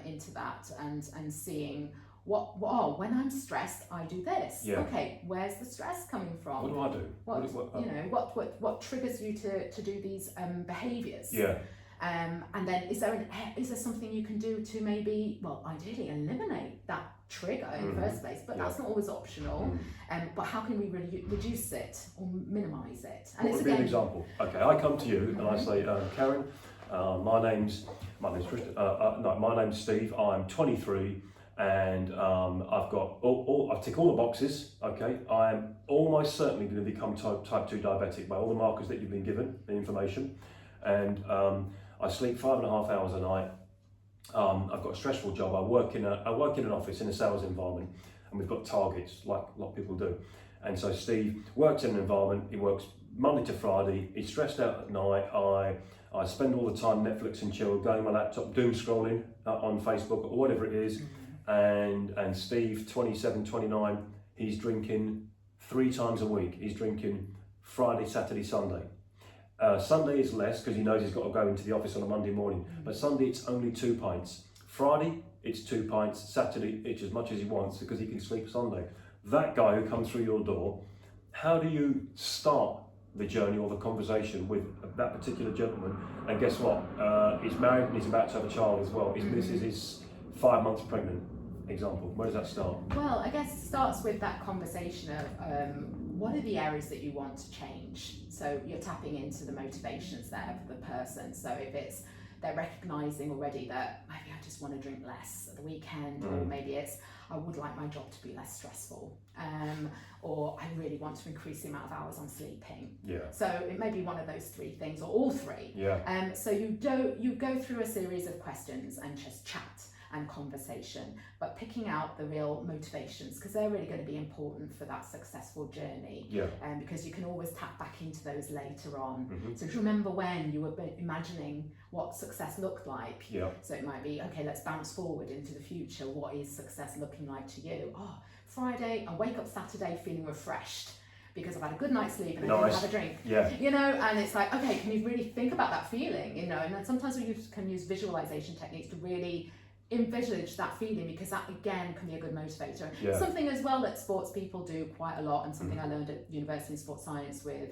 into that and seeing when I'm stressed, I do this. Okay, where's the stress coming from? What do I do? What triggers you to do these behaviours? And then is there something you can do to maybe, ideally eliminate that trigger in the first place, but that's not always optional. But how can we reduce it or minimise it? And what would be an example? Okay, I come to you and I say, Karen, my name's Steve. I'm 23. And I've got I tick all the boxes. Okay, I am almost certainly going to become type 2 diabetic by all the markers that you've been given, the information. And I sleep 5.5 hours a night. I've got a stressful job. I work in an office in a sales environment, and we've got targets like a lot of people do. And so Steve works in an environment. He works Monday to Friday. He's stressed out at night. I spend all the time Netflix and chill, going on my laptop, doom scrolling on Facebook or whatever it is. And Steve, 27, 29, he's drinking 3 times a week. He's drinking Friday, Saturday, Sunday. Sunday is less because he knows he's got to go into the office on a Monday morning. But Sunday it's only 2 pints. Friday it's 2 pints. Saturday it's as much as he wants because he can sleep Sunday. That guy who comes through your door, how do you start the journey or the conversation with that particular gentleman? And guess what? He's married and he's about to have a child as well. His missus is 5 months pregnant. Example, where does that start? Well, I guess it starts with that conversation of what are the areas that you want to change? So you're tapping into the motivations there for the person. So if it's they're recognizing already that maybe I just want to drink less at the weekend, or maybe it's I would like my job to be less stressful, or I really want to increase the amount of hours I'm sleeping. Yeah. So it may be one of those three things, or all three. Yeah. So you go through a series of questions and just chat and conversation, but picking out the real motivations, because they're really going to be important for that successful journey. Yeah. Because you can always tap back into those later on. Mm-hmm. So remember when you were imagining what success looked like. Yeah. So it might be, okay, let's bounce forward into the future. What is success looking like to you? Oh, Friday, I wake up Saturday feeling refreshed because I've had a good night's sleep and I didn't have a drink. Yeah. You know, and it's like, okay, can you really think about that feeling? You know, and then sometimes we can use visualization techniques to really envisage that feeling, because that again can be a good motivator. Yeah. Something as well that sports people do quite a lot, and something I learned at university in sports science with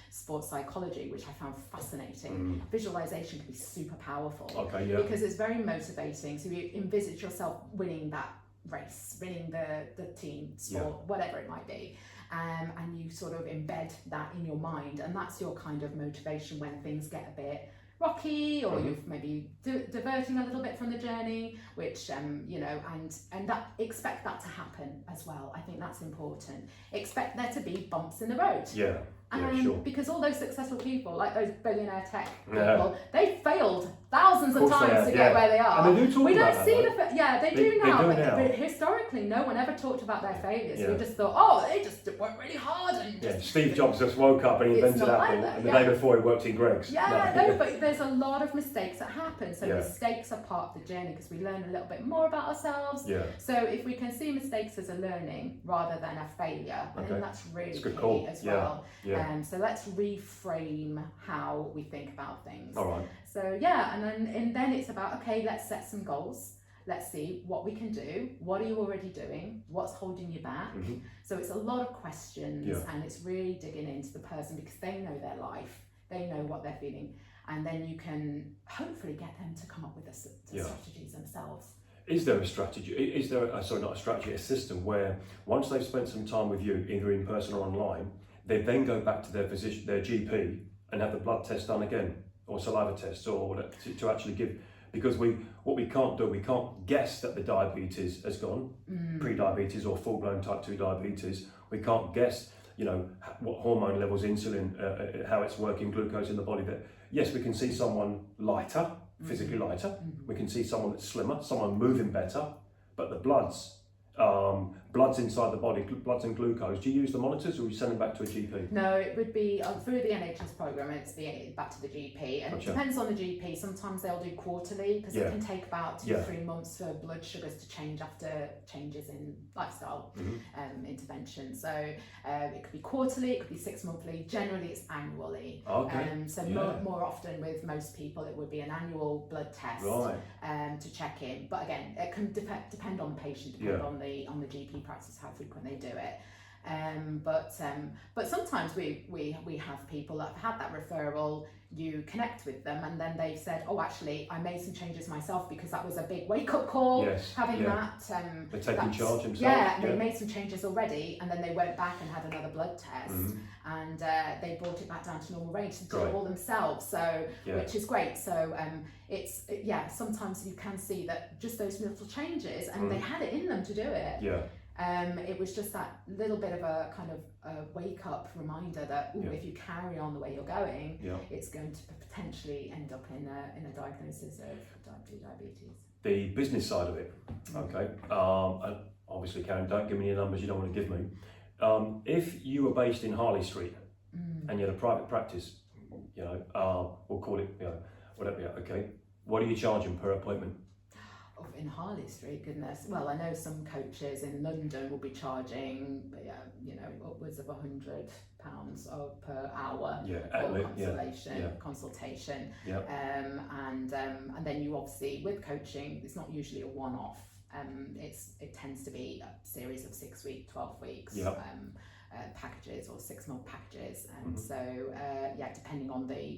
sports psychology, which I found fascinating. Visualization can be super powerful. Okay, yeah. Because it's very motivating. So you envisage yourself winning that race, winning the team sport, whatever it might be. And you sort of embed that in your mind, and that's your kind of motivation when things get a bit rocky, or you've maybe diverting a little bit from the journey, which you know, and that expect that to happen as well. I think that's important. Expect there to be bumps in the road. Yeah. Yeah, sure. Because all those successful people, like those billionaire tech people, they failed thousands of times to get where they are. And they do talk we about don't that, see right? they do now, but historically no one ever talked about their failures. Yeah. We just thought, oh, they just worked really hard and just, Steve Jobs just woke up and he invented Apple, like that, and the day before he worked in Greg's. But there's a lot of mistakes that happen. So Yeah. mistakes are part of the journey, because we learn a little bit more about ourselves. Yeah. So if we can see mistakes as a learning rather than a failure, I think that's really It's a good key call. as Yeah. well. Yeah. So let's reframe how we think about things. All right. So yeah, and then it's about, okay, let's set some goals. Let's see what we can do. What are you already doing? What's holding you back? So it's a lot of questions, and it's really digging into the person, because they know their life, they know what they're feeling, and then you can hopefully get them to come up with the strategies themselves. Is there a strategy? Is there not a strategy, a system where once they've spent some time with you, either in person or online, they then go back to their physician, their GP, and have the blood test done again, or saliva tests, or to actually give? Because what we can't do, we can't guess that the diabetes has gone, pre-diabetes or full-blown type 2 diabetes. We can't guess, you know, what hormone levels, insulin, how it's working, glucose in the body. That yes, we can see someone lighter, physically lighter. We can see someone that's slimmer, someone moving better, but the bloods inside the body, bloods and glucose. Do you use the monitors, or you send them back to a GP? No, it would be through the NHS programme. It's back to the GP, and Gotcha. It depends on the GP. Sometimes they'll do quarterly, because it can take about 2 or 3 months for blood sugars to change after changes in lifestyle intervention. So it could be quarterly, it could be 6 monthly. Generally, it's annually. Okay. More often with most people, it would be an annual blood test to check in. But again, it can depend on the patient, depend on the GP practice, how frequent they do it. But sometimes we have people that have had that referral. You connect with them, and then they've said, oh, actually I made some changes myself, because that was a big wake-up call, having that. They're taking charge themselves. And they made some changes already, and then they went back and had another blood test, and they brought it back down to normal range, and did it all themselves, so which is great. So it's sometimes you can see that just those little changes, and they had it in them to do it. It was just that little bit of a kind of wake-up reminder that if you carry on the way you're going, it's going to potentially end up in a diagnosis of type 2 diabetes. The business side of it, okay. And obviously, Karen, don't give me any numbers you don't want to give me. If you were based in Harley Street and you had a private practice, you know, we'll call it, you know, whatever. Okay, what are you charging per appointment? In Harley Street, goodness. Well, I know some coaches in London will be charging, you know, upwards of £100 per hour for consultation. And then you obviously, with coaching, it's not usually a one-off. It tends to be a series of 6 weeks, 12 weeks packages, or 6-month packages, and so depending on the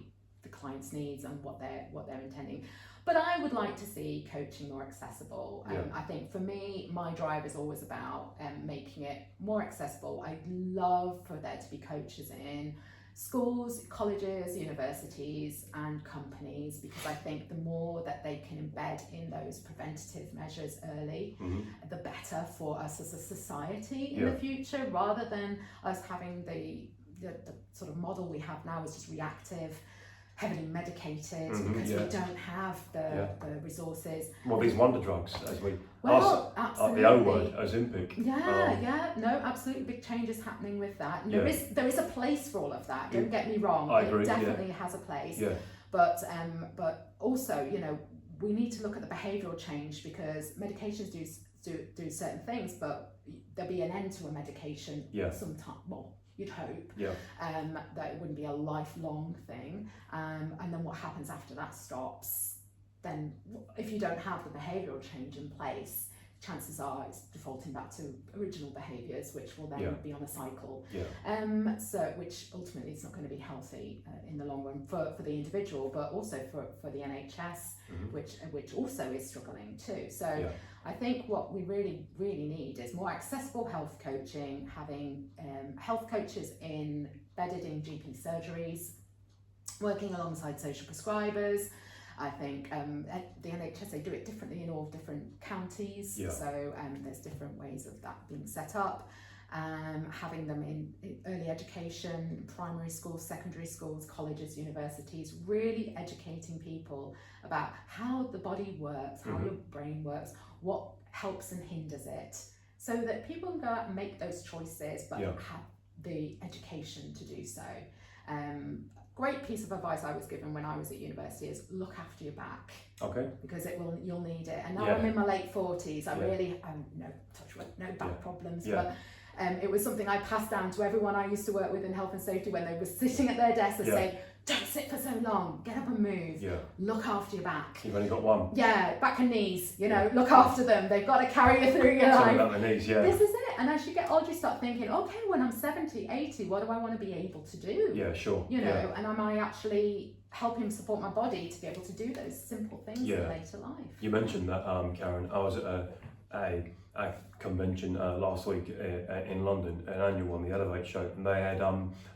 client's needs and what they're intending. But I would like to see coaching more accessible. I think for me, my drive is always about making it more accessible. I'd love for there to be coaches in schools, colleges, universities and companies, because I think the more that they can embed in those preventative measures early, the better for us as a society in the future, rather than us having the sort of model we have now is just reactive, heavily medicated, because we don't have the resources. Well, these wonder drugs, as we absolutely. the O word, Ozempic. No, absolutely big changes happening with that. And there is a place for all of that. Don't get me wrong. I agree, it definitely has a place. Yeah. But also, you know, we need to look at the behavioural change, because medications do certain things, but there'll be an end to a medication sometime. Well, you'd hope that it wouldn't be a lifelong thing, and then what happens after that stops. Then if you don't have the behavioural change in place, chances are it's defaulting back to original behaviours, which will then be on a cycle, so which ultimately is not going to be healthy in the long run for the individual, but also for the NHS, which also is struggling too. So I think what we really need is more accessible health coaching, having health coaches embedded in GP surgeries, working alongside social prescribers. I think at the NHS, they do it differently in all different counties, so there's different ways of that being set up. Having them in early education, primary schools, secondary schools, colleges, universities, really educating people about how the body works, how your brain works, what helps and hinders it, so that people can go out and make those choices, but have the education to do so. Great piece of advice I was given when I was at university is look after your back. Okay. Because you'll need it. And now I'm in my late 40s. I really touch wood, no back problems, but it was something I passed down to everyone I used to work with in health and safety when they were sitting at their desk and say, don't sit for so long, get up and move, look after your back. You've only got one. Back and knees, look after them. They've got to carry you through your life. Something about the knees, This is it. And as you get older, you start thinking, okay, when I'm 70, 80, what do I want to be able to do? Yeah, sure. And am I actually helping support my body to be able to do those simple things in later life? You mentioned that, Karen. I was at a convention last week in London, an annual one, the Elevate show, and they had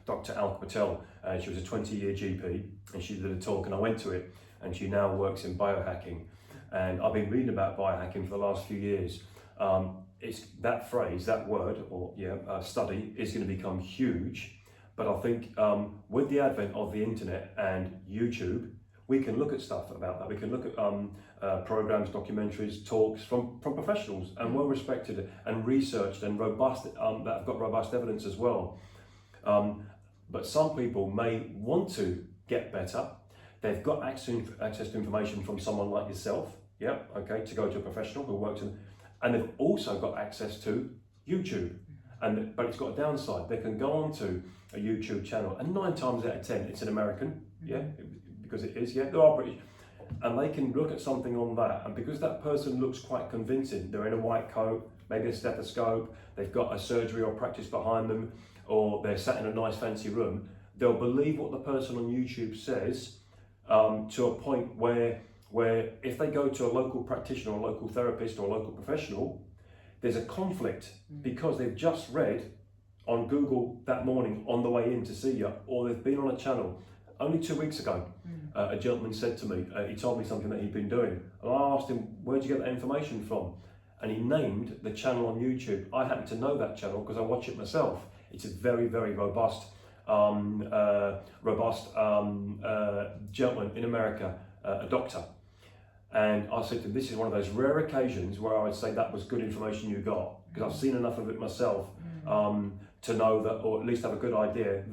Dr. Alka Patel. She was a 20-year GP, and she did a talk, and I went to it, and she now works in biohacking. And I've been reading about biohacking for the last few years. It's that phrase, that word, or study is going to become huge. But I think with the advent of the internet and YouTube, we can look at stuff about that. We can look at programs, documentaries, talks from professionals and well respected and researched and robust, that have got robust evidence as well. But some people may want to get better. They've got access to information from someone like yourself, to go to a professional who works in, and they've also got access to YouTube. But it's got a downside. They can go onto a YouTube channel, and 9 times out of 10, it's an American, because it is, there are British, and they can look at something on that, and because that person looks quite convincing, they're in a white coat, maybe a stethoscope, they've got a surgery or practice behind them, or they're sat in a nice fancy room, they'll believe what the person on YouTube says to a point where if they go to a local practitioner or a local therapist or a local professional, there's a conflict because they've just read on Google that morning on the way in to see you, or they've been on a channel. Only 2 weeks ago, a gentleman said to me, he told me something that he'd been doing, and I asked him, where'd you get that information from? And he named the channel on YouTube. I happen to know that channel because I watch it myself. It's a very, very robust gentleman in America, a doctor. And I said to him, this is one of those rare occasions where I would say that was good information you got, because I've seen enough of it myself to know that, or at least have a good idea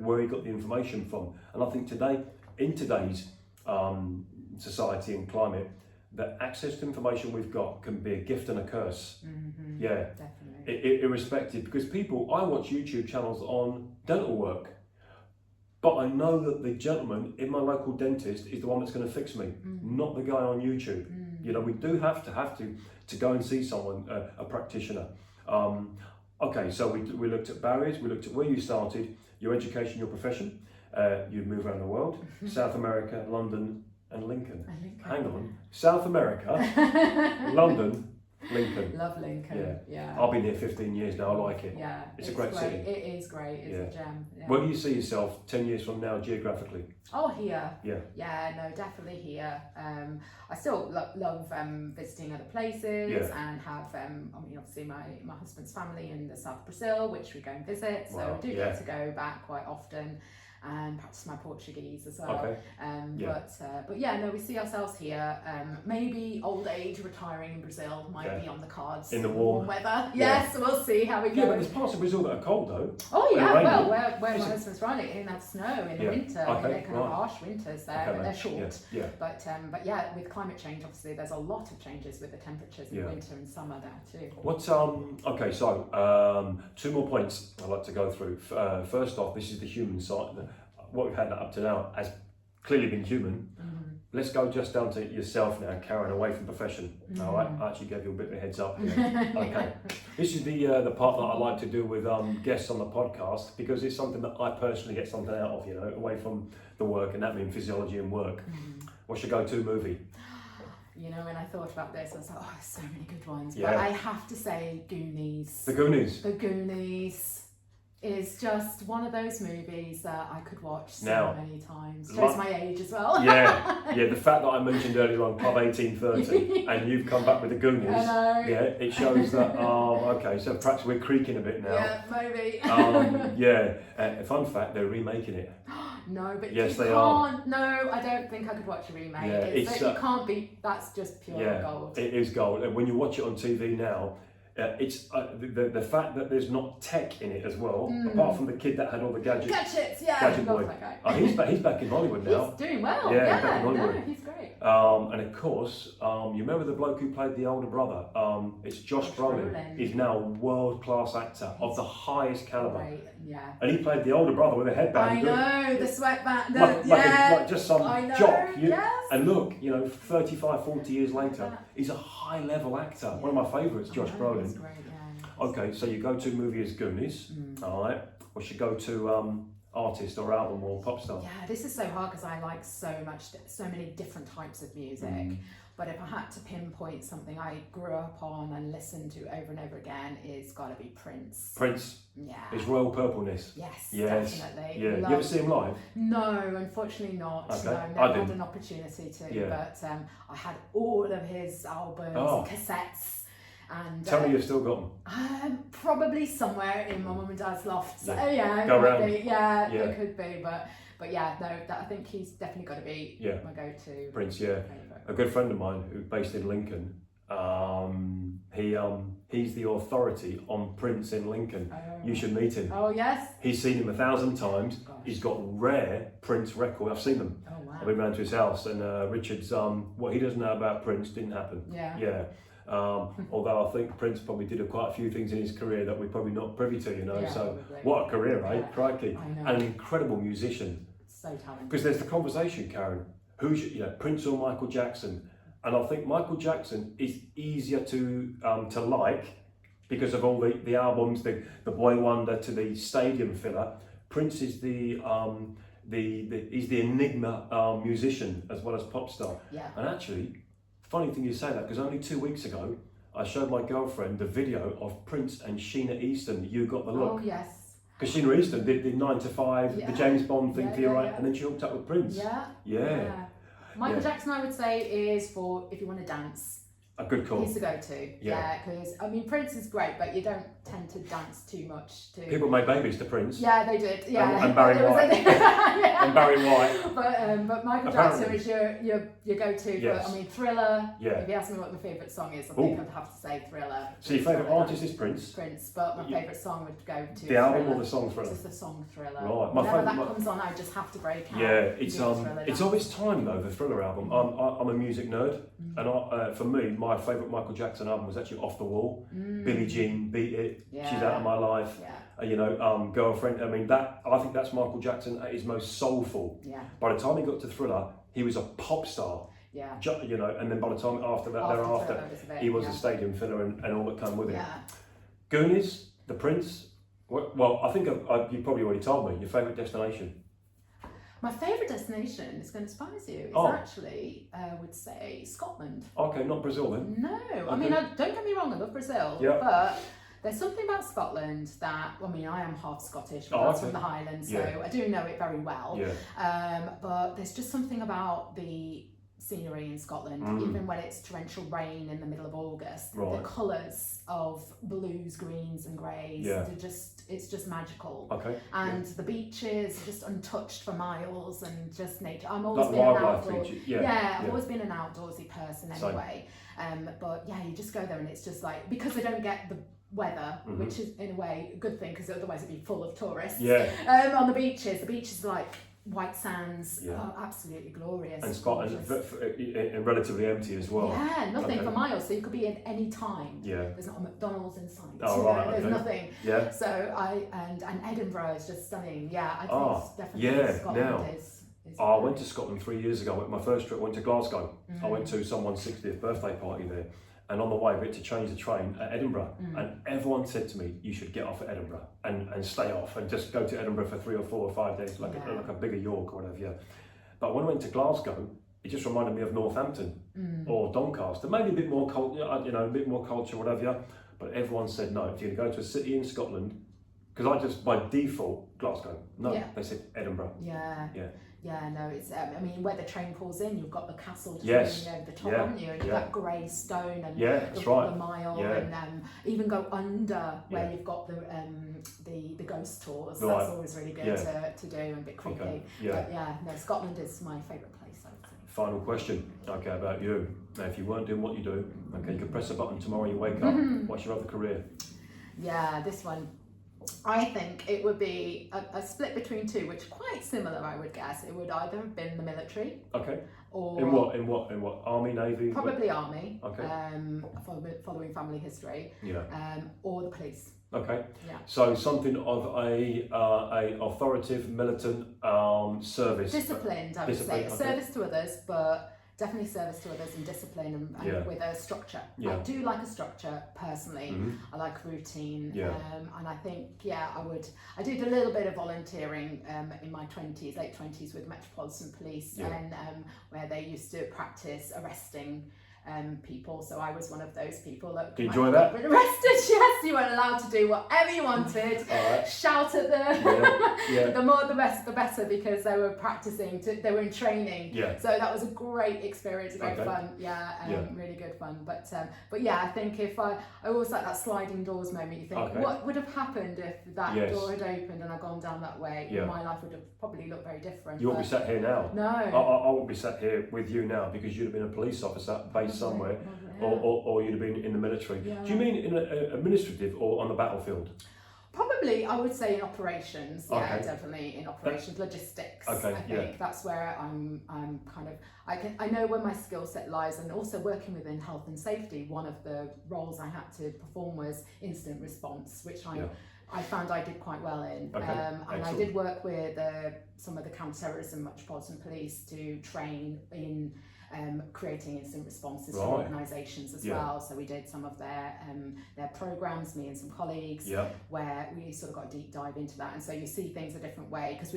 where he got the information from. And I think in today's society and climate, the access to information we've got can be a gift and a curse. Definitely. Irrespective, because I watch YouTube channels on dental work, but I know that the gentleman in my local dentist is the one that's going to fix me, not the guy on YouTube. We do have to go and see someone, a practitioner. Okay, so we looked at barriers, we looked at where you started, your education, your profession, you move around the world, South America, London and Lincoln. Hang on, South America, London Lincoln. Love Lincoln. Yeah. I've been here 15 years now. I like it. Yeah. It's a great city. It is great. It's a gem. Yeah. Where do you see yourself 10 years from now geographically? Oh, here. Yeah. Yeah, no, definitely here. I still love visiting other places and have, I mean, obviously my husband's family in the south of Brazil, which we go and visit. So I do get to go back quite often and practice my Portuguese as well. Okay. But yeah, no, we see ourselves here. Maybe old age, retiring in Brazil might be on the cards. In the warm weather. Yes, we'll see how we go. Yeah, but there's parts of Brazil that are cold though. Oh yeah, well, where my husband's from, it didn't have snow in the winter. Okay, They kind of harsh winters there, but they're short. Yeah. But yeah, with climate change, obviously, there's a lot of changes with the temperatures in winter and summer there too. What's okay, so 2 more points I'd like to go through. First off, this is the human side. What we've had up to now has clearly been human. Let's go just down to yourself now, Karen, away from profession. All right, I actually gave you a bit of a heads up here. Okay, this is the part that I like to do with guests on the podcast, because it's something that I personally get something out of, you know, away from the work, and that means physiology and work. What's your go-to movie? You know, when I thought about this, I was like, oh, there's so many good ones. Yeah. But I have to say Goonies. The Goonies. The Goonies is just one of those movies that I could watch so many times. Shows my age as well. Yeah, the fact that I mentioned earlier on Club 1830 and you've come back with the Goonies, it shows that, okay, so perhaps we're creaking a bit now. Yeah, maybe. Fun fact, they're remaking it. No, but yes, you they can't. Are. No, I don't think I could watch a remake. Yeah, you can't be. That's just pure gold. It is gold. And when you watch it on TV now, it's the fact that there's not tech in it as well, apart from the kid that had all the gadgets. Gadget boy. That guy. He's back in Hollywood now. He's doing well. Yeah, back in Hollywood. No, he's great. And of course, you remember the bloke who played the older brother? It's Josh Brolin. He's now a world-class actor of the highest caliber. Great. Yeah. And he played the older brother with a headband. I know, the sweatband. Like just some jock. Yes. And look, 35, 40 years later, he's a high-level actor. One of my favourites, Josh Brolin. That's great, yeah. Okay, so your go-to movie is Goonies. All right. What's your go-to artist or album or pop star? Yeah, this is so hard because I like so many different types of music. But if I had to pinpoint something I grew up on and listened to over and over again, it's got to be Prince. Prince. Yeah. His royal purpleness. Yes, Yeah. definitely. You ever see him live? No, unfortunately not. Okay. No, I never did. had an opportunity to. But I had all of his albums, cassettes. And tell me you've still got them. Probably somewhere in my mum and dad's loft. So, Go it around. be. Yeah, it could be. But yeah, no, I think he's definitely got to be my go-to. Prince, favourite. A good friend of mine who's based in Lincoln, he's the authority on Prince in Lincoln. You should meet him. Oh yes. He's seen him 1,000 times. Gosh. He's got rare Prince record. I've seen them. Oh wow. I've been round to his house, and Richard's what he doesn't know about Prince didn't happen. Yeah. Although I think Prince probably did quite a few things in his career that we're probably not privy to, So probably. what a career, right? Yeah. Crikey. I know. And an incredible musician. So talented. Because there's the conversation, Karen. Who's Prince or Michael Jackson? And I think Michael Jackson is easier to like because of all the albums, the Boy Wonder to the stadium filler. Prince is he's the enigma musician as well as pop star. Yeah. And actually, funny thing you say that, because only 2 weeks ago I showed my girlfriend the video of Prince and Sheena Easton. You Got the Look. Oh yes. Because Sheena Easton did the 9 to 5, the James Bond thing for you, right? Yeah. And then she hooked up with Prince. Yeah. Michael Jackson, I would say, is for if you want to dance. A good call. He's the go-to. Yeah, because I mean Prince is great, but you don't tend to dance too much. People made babies to Prince. Yeah, they did. Yeah, and Barry White. And Barry White. But Michael Jackson is your go-to. Yes. But I mean Thriller. Yeah. If you ask me what my favourite song is, I think I'd have to say Thriller. So your favourite artist is Prince? Prince, but my favourite song would go to the album Thriller. or the song Thriller? Just the song Thriller. Right. Whenever that comes on, I just have to break out. Yeah, it's of its time though. The Thriller album. I'm a music nerd, and for me, my favourite Michael Jackson album was actually Off the Wall. Billie Jean, Beat It, She's Out of My Life. Girlfriend. I mean, I think that's Michael Jackson at his most soulful. Yeah. By the time he got to Thriller, he was a pop star. Yeah. And then by the time thereafter, he was a stadium filler and all that came with it. Yeah. Goonies, The Prince. Well, I think you probably already told me your favourite destination. My favourite destination is going to surprise you. It's actually, I would say, Scotland. Okay, not Brazil then. No, Okay. I mean, don't get me wrong, I love Brazil, Yeah. but there's something about Scotland that, I mean, I am half Scottish, but that's from the Highlands, so I do know it very well. Yeah. But there's just something about the scenery in Scotland, even when it's torrential rain in the middle of August, the colours of blues, greens and greys, it's just magical. Okay. And the beaches are just untouched for miles, and just nature. I'm always Like been an wildlife outdoor. feature. I've always been an outdoorsy person anyway. But yeah, you just go there and it's just like, because they don't get the weather, which is in a way a good thing, because otherwise it'd be full of tourists. On the beaches are like white sands, absolutely glorious. And Scotland, and relatively empty as well. Yeah, nothing for miles, so you could be in any time. Yeah. There's not a McDonald's in sight. Oh, right, There's okay. nothing. Yeah. So and Edinburgh is just stunning. Yeah, I think definitely Scotland is I went to Scotland 3 years ago. My first trip went to Glasgow. I went to someone's 60th birthday party there. And on the way, we had to change the train at Edinburgh. And everyone said to me, you should get off at Edinburgh and stay off and just go to Edinburgh for 3 or 4 or 5 days, like a bigger York or whatever. Yeah. But when I went to Glasgow, it just reminded me of Northampton or Doncaster. Maybe a bit more culture, a bit more culture, whatever. Yeah. But everyone said no. If you go to a city in Scotland, because I just by default Glasgow. No, they said Edinburgh. Yeah, no, it's, I mean, where the train pulls in, you've got the castle just leaning over the top, haven't you? And you've got grey stone and the mile, and even go under where you've got the ghost tours. Right. That's always really good to do, and a bit creepy. Okay. But yeah, no, Scotland is my favourite place, I would say. Final question, okay, about you. Now, if you weren't doing what you do, okay, you could press a button tomorrow, you wake up, what's your other career? Yeah, this one. I think it would be a split between two, which are quite similar, I would guess. It would either have been the military. Okay. Or in what? Army, Navy? Probably Army. Okay. Following family history. Yeah. Or the police. Okay. Yeah. So something of a authoritative militant service. Disciplined, I would say. Okay. Service to others, but definitely service to others and discipline and with a structure. I do like a structure personally. I like routine. And I think, I did a little bit of volunteering in my 20s, late 20s with Metropolitan Police, and where they used to practice arresting people. So I was one of those people that did you enjoy that? Been arrested. Yes, you weren't allowed to do whatever you wanted. Shout at them. The more the better, because they were practicing. They were in training. So that was a great experience, very fun. Really good fun. But yeah, I think if I always like that sliding doors moment. You think, what would have happened if that door had opened and I'd gone down that way? My life would have probably looked very different. You wouldn't be sat here now. No. I wouldn't be sat here with you now, because you'd have been a police officer based somewhere, or you'd have been in the military. Do you mean in administrative or on the battlefield? Probably, I would say in operations. Yeah, definitely in operations, logistics. I think that's where I'm kind of. I know where my skill set lies, and also working within health and safety. One of the roles I had to perform was incident response, which I found I did quite well in. And I did work with some of the counter-terrorism Metropolitan Police to train in creating incident responses for organisations as well. So we did some of their programmes, me and some colleagues, where we sort of got a deep dive into that. And so you see things a different way, because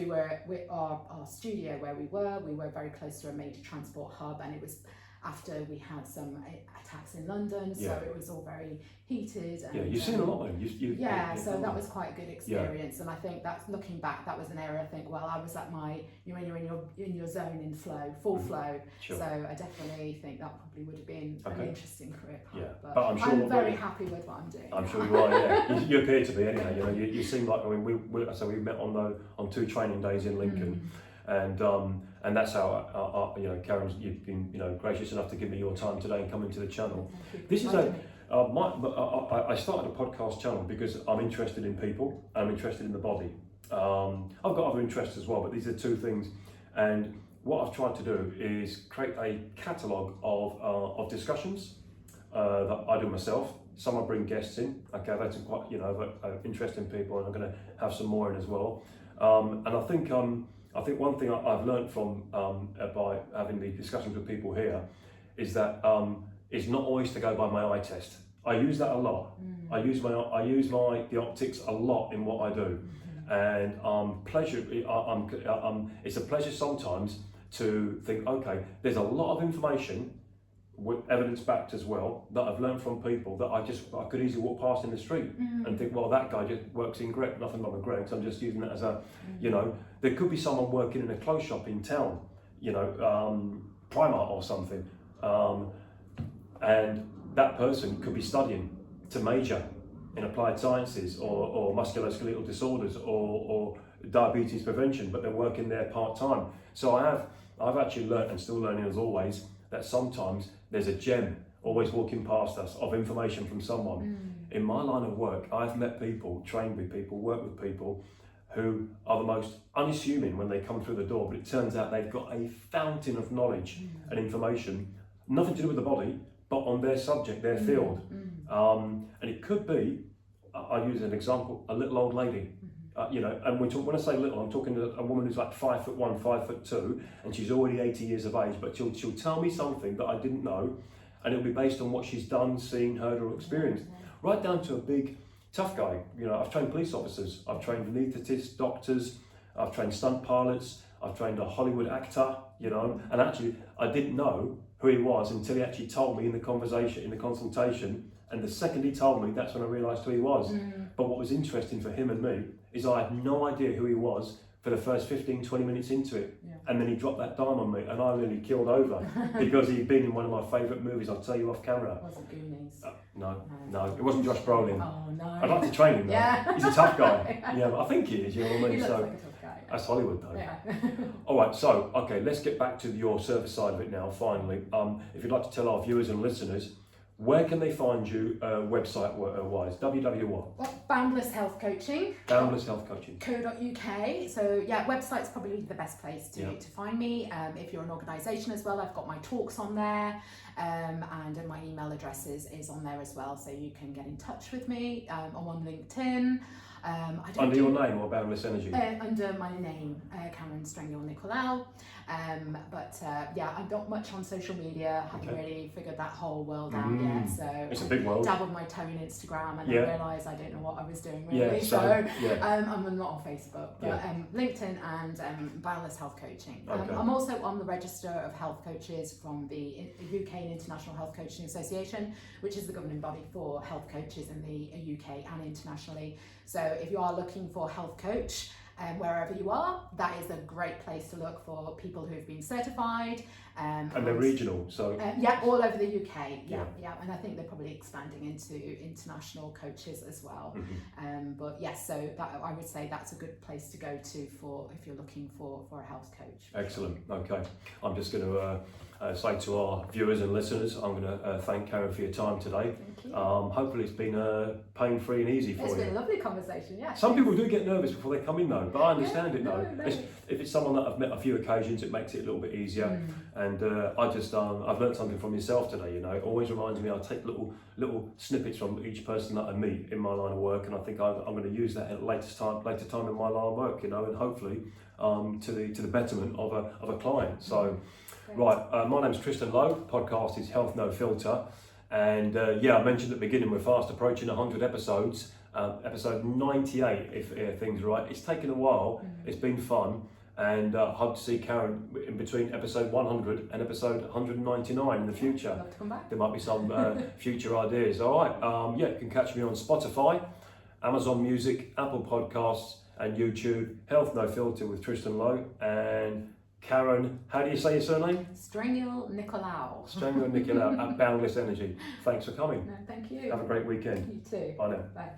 our studio where we were very close to a major transport hub, and it was after we had some attacks in London, so it was all very heated. And, you've seen a lot then. So that was quite a good experience, and I think that looking back, that was an area I think, well, I was at when you're in your zone, in flow, full flow. So I definitely think that probably would have been an interesting career path. But I'm sure I'm very happy with what I'm doing. I'm sure you are. Yeah, you appear to be anyhow. You seem like, I mean, we met on 2 training days in Lincoln. And that's how Karen, you've been gracious enough to give me your time today and come into the channel. This is I started a podcast channel because I'm interested in people. I'm interested in the body. I've got other interests as well, but these are 2 things. And what I've tried to do is create a catalogue of discussions that I do myself. Some I bring guests in. Okay, I've had some quite interesting people, and I'm going to have some more in as well. And I think one thing I've learned from by having the discussions with people here is that it's not always to go by my eye test. I use that a lot. I use the optics a lot in what I do, and it's a pleasure sometimes to think, okay, there's a lot of information, with evidence backed as well, that I've learned from people that I could easily walk past in the street and think, well, that guy just works in Greg, nothing wrong with Greg, so I'm just using that as a, you know, there could be someone working in a clothes shop in town, you know, Primark or something, and that person could be studying to major in applied sciences or musculoskeletal disorders or diabetes prevention, but they're working there part-time. So I've actually learnt, and still learning as always, that sometimes there's a gem always walking past us of information from someone. In my line of work, I've met people, trained with people, worked with people who are the most unassuming when they come through the door, but it turns out they've got a fountain of knowledge and information, nothing to do with the body, but on their subject, their field. And it could be, I use an example, a little old lady. You know, and when I say little, I'm talking to a woman who's like 5'1", 5'2", and she's already 80 years of age, but she'll tell me something that I didn't know, and it'll be based on what she's done, seen, heard, or experienced. Right down to a big, tough guy. You know, I've trained police officers, I've trained anaesthetists, doctors, I've trained stunt pilots, I've trained a Hollywood actor, you know, and actually I didn't know who he was until he actually told me in the conversation, in the consultation, and the second he told me, that's when I realised who he was. But what was interesting for him and me is I had no idea who he was for the first 15, 20 minutes into it. And then he dropped that dime on me and I nearly killed over because he'd been in one of my favourite movies, I'll tell you off camera. Was it Goonies? No, it wasn't Josh Brolin. Oh no. I'd like to train him though. He's a tough guy. Yeah, but I think he is, you know what I mean? He looks So like a tough guy. that's Hollywood though. Yeah. All right, so, okay, let's get back to your service side of it now, finally. If you'd like to tell our viewers and listeners, where can they find you website-wise? What? Boundless Health Coaching. Boundless Health Coaching. .co.uk. So yeah, website's probably the best place to find me. If you're an organisation as well, I've got my talks on there, and my email address is on there as well, so you can get in touch with me. I'm on LinkedIn. Under your name or Boundless Energy? Under my name, Karen Strengiel Nicolao. Yeah, I'm not much on social media. I haven't really figured that whole world out yet. So it's a big world. Dabbled my toe in Instagram and I realised I don't know what I was doing really. I'm not on Facebook, but LinkedIn and Boundless Health Coaching. I'm also on the register of health coaches from the UK and International Health Coaching Association, which is the governing body for health coaches in the UK and internationally. So if you are looking for a health coach, wherever you are, that is a great place to look for people who've been certified. And they're regional, so... all over the UK, and I think they're probably expanding into international coaches as well. But yes, so that, I would say that's a good place to go to for if you're looking for a health coach. Excellent, okay. I'm just going to say to our viewers and listeners, I'm going to thank Karen for your time today. Thank you. Hopefully it's been pain-free and easy for you. It's been a lovely conversation, yeah. Some people do get nervous before they come in though, but I understand it though. No. If it's someone that I've met a few occasions, it makes it a little bit easier. And I've learned something from yourself today, you know. It always reminds me, I take little snippets from each person that I meet in my line of work, and I think I'm going to use that at a later time in my line of work, you know, and hopefully to the betterment of a client. So, right, my name's Tristan Lowe, podcast is Health No Filter, and I mentioned at the beginning we're fast approaching 100 episodes, episode 98 if things are right. It's taken a while, it's been fun, and hope to see Karen in between episode 100 and episode 199 in the future. I'd love to come back. There might be some future ideas. All right, you can catch me on Spotify, Amazon Music, Apple Podcasts, and YouTube. Health No Filter with Tristan Lowe and Karen. How do you say your surname? Strengiel Nicolao. Strengiel Nicolao at Boundless Energy. Thanks for coming. No, thank you. Have a great weekend. You too. Bye now. Bye.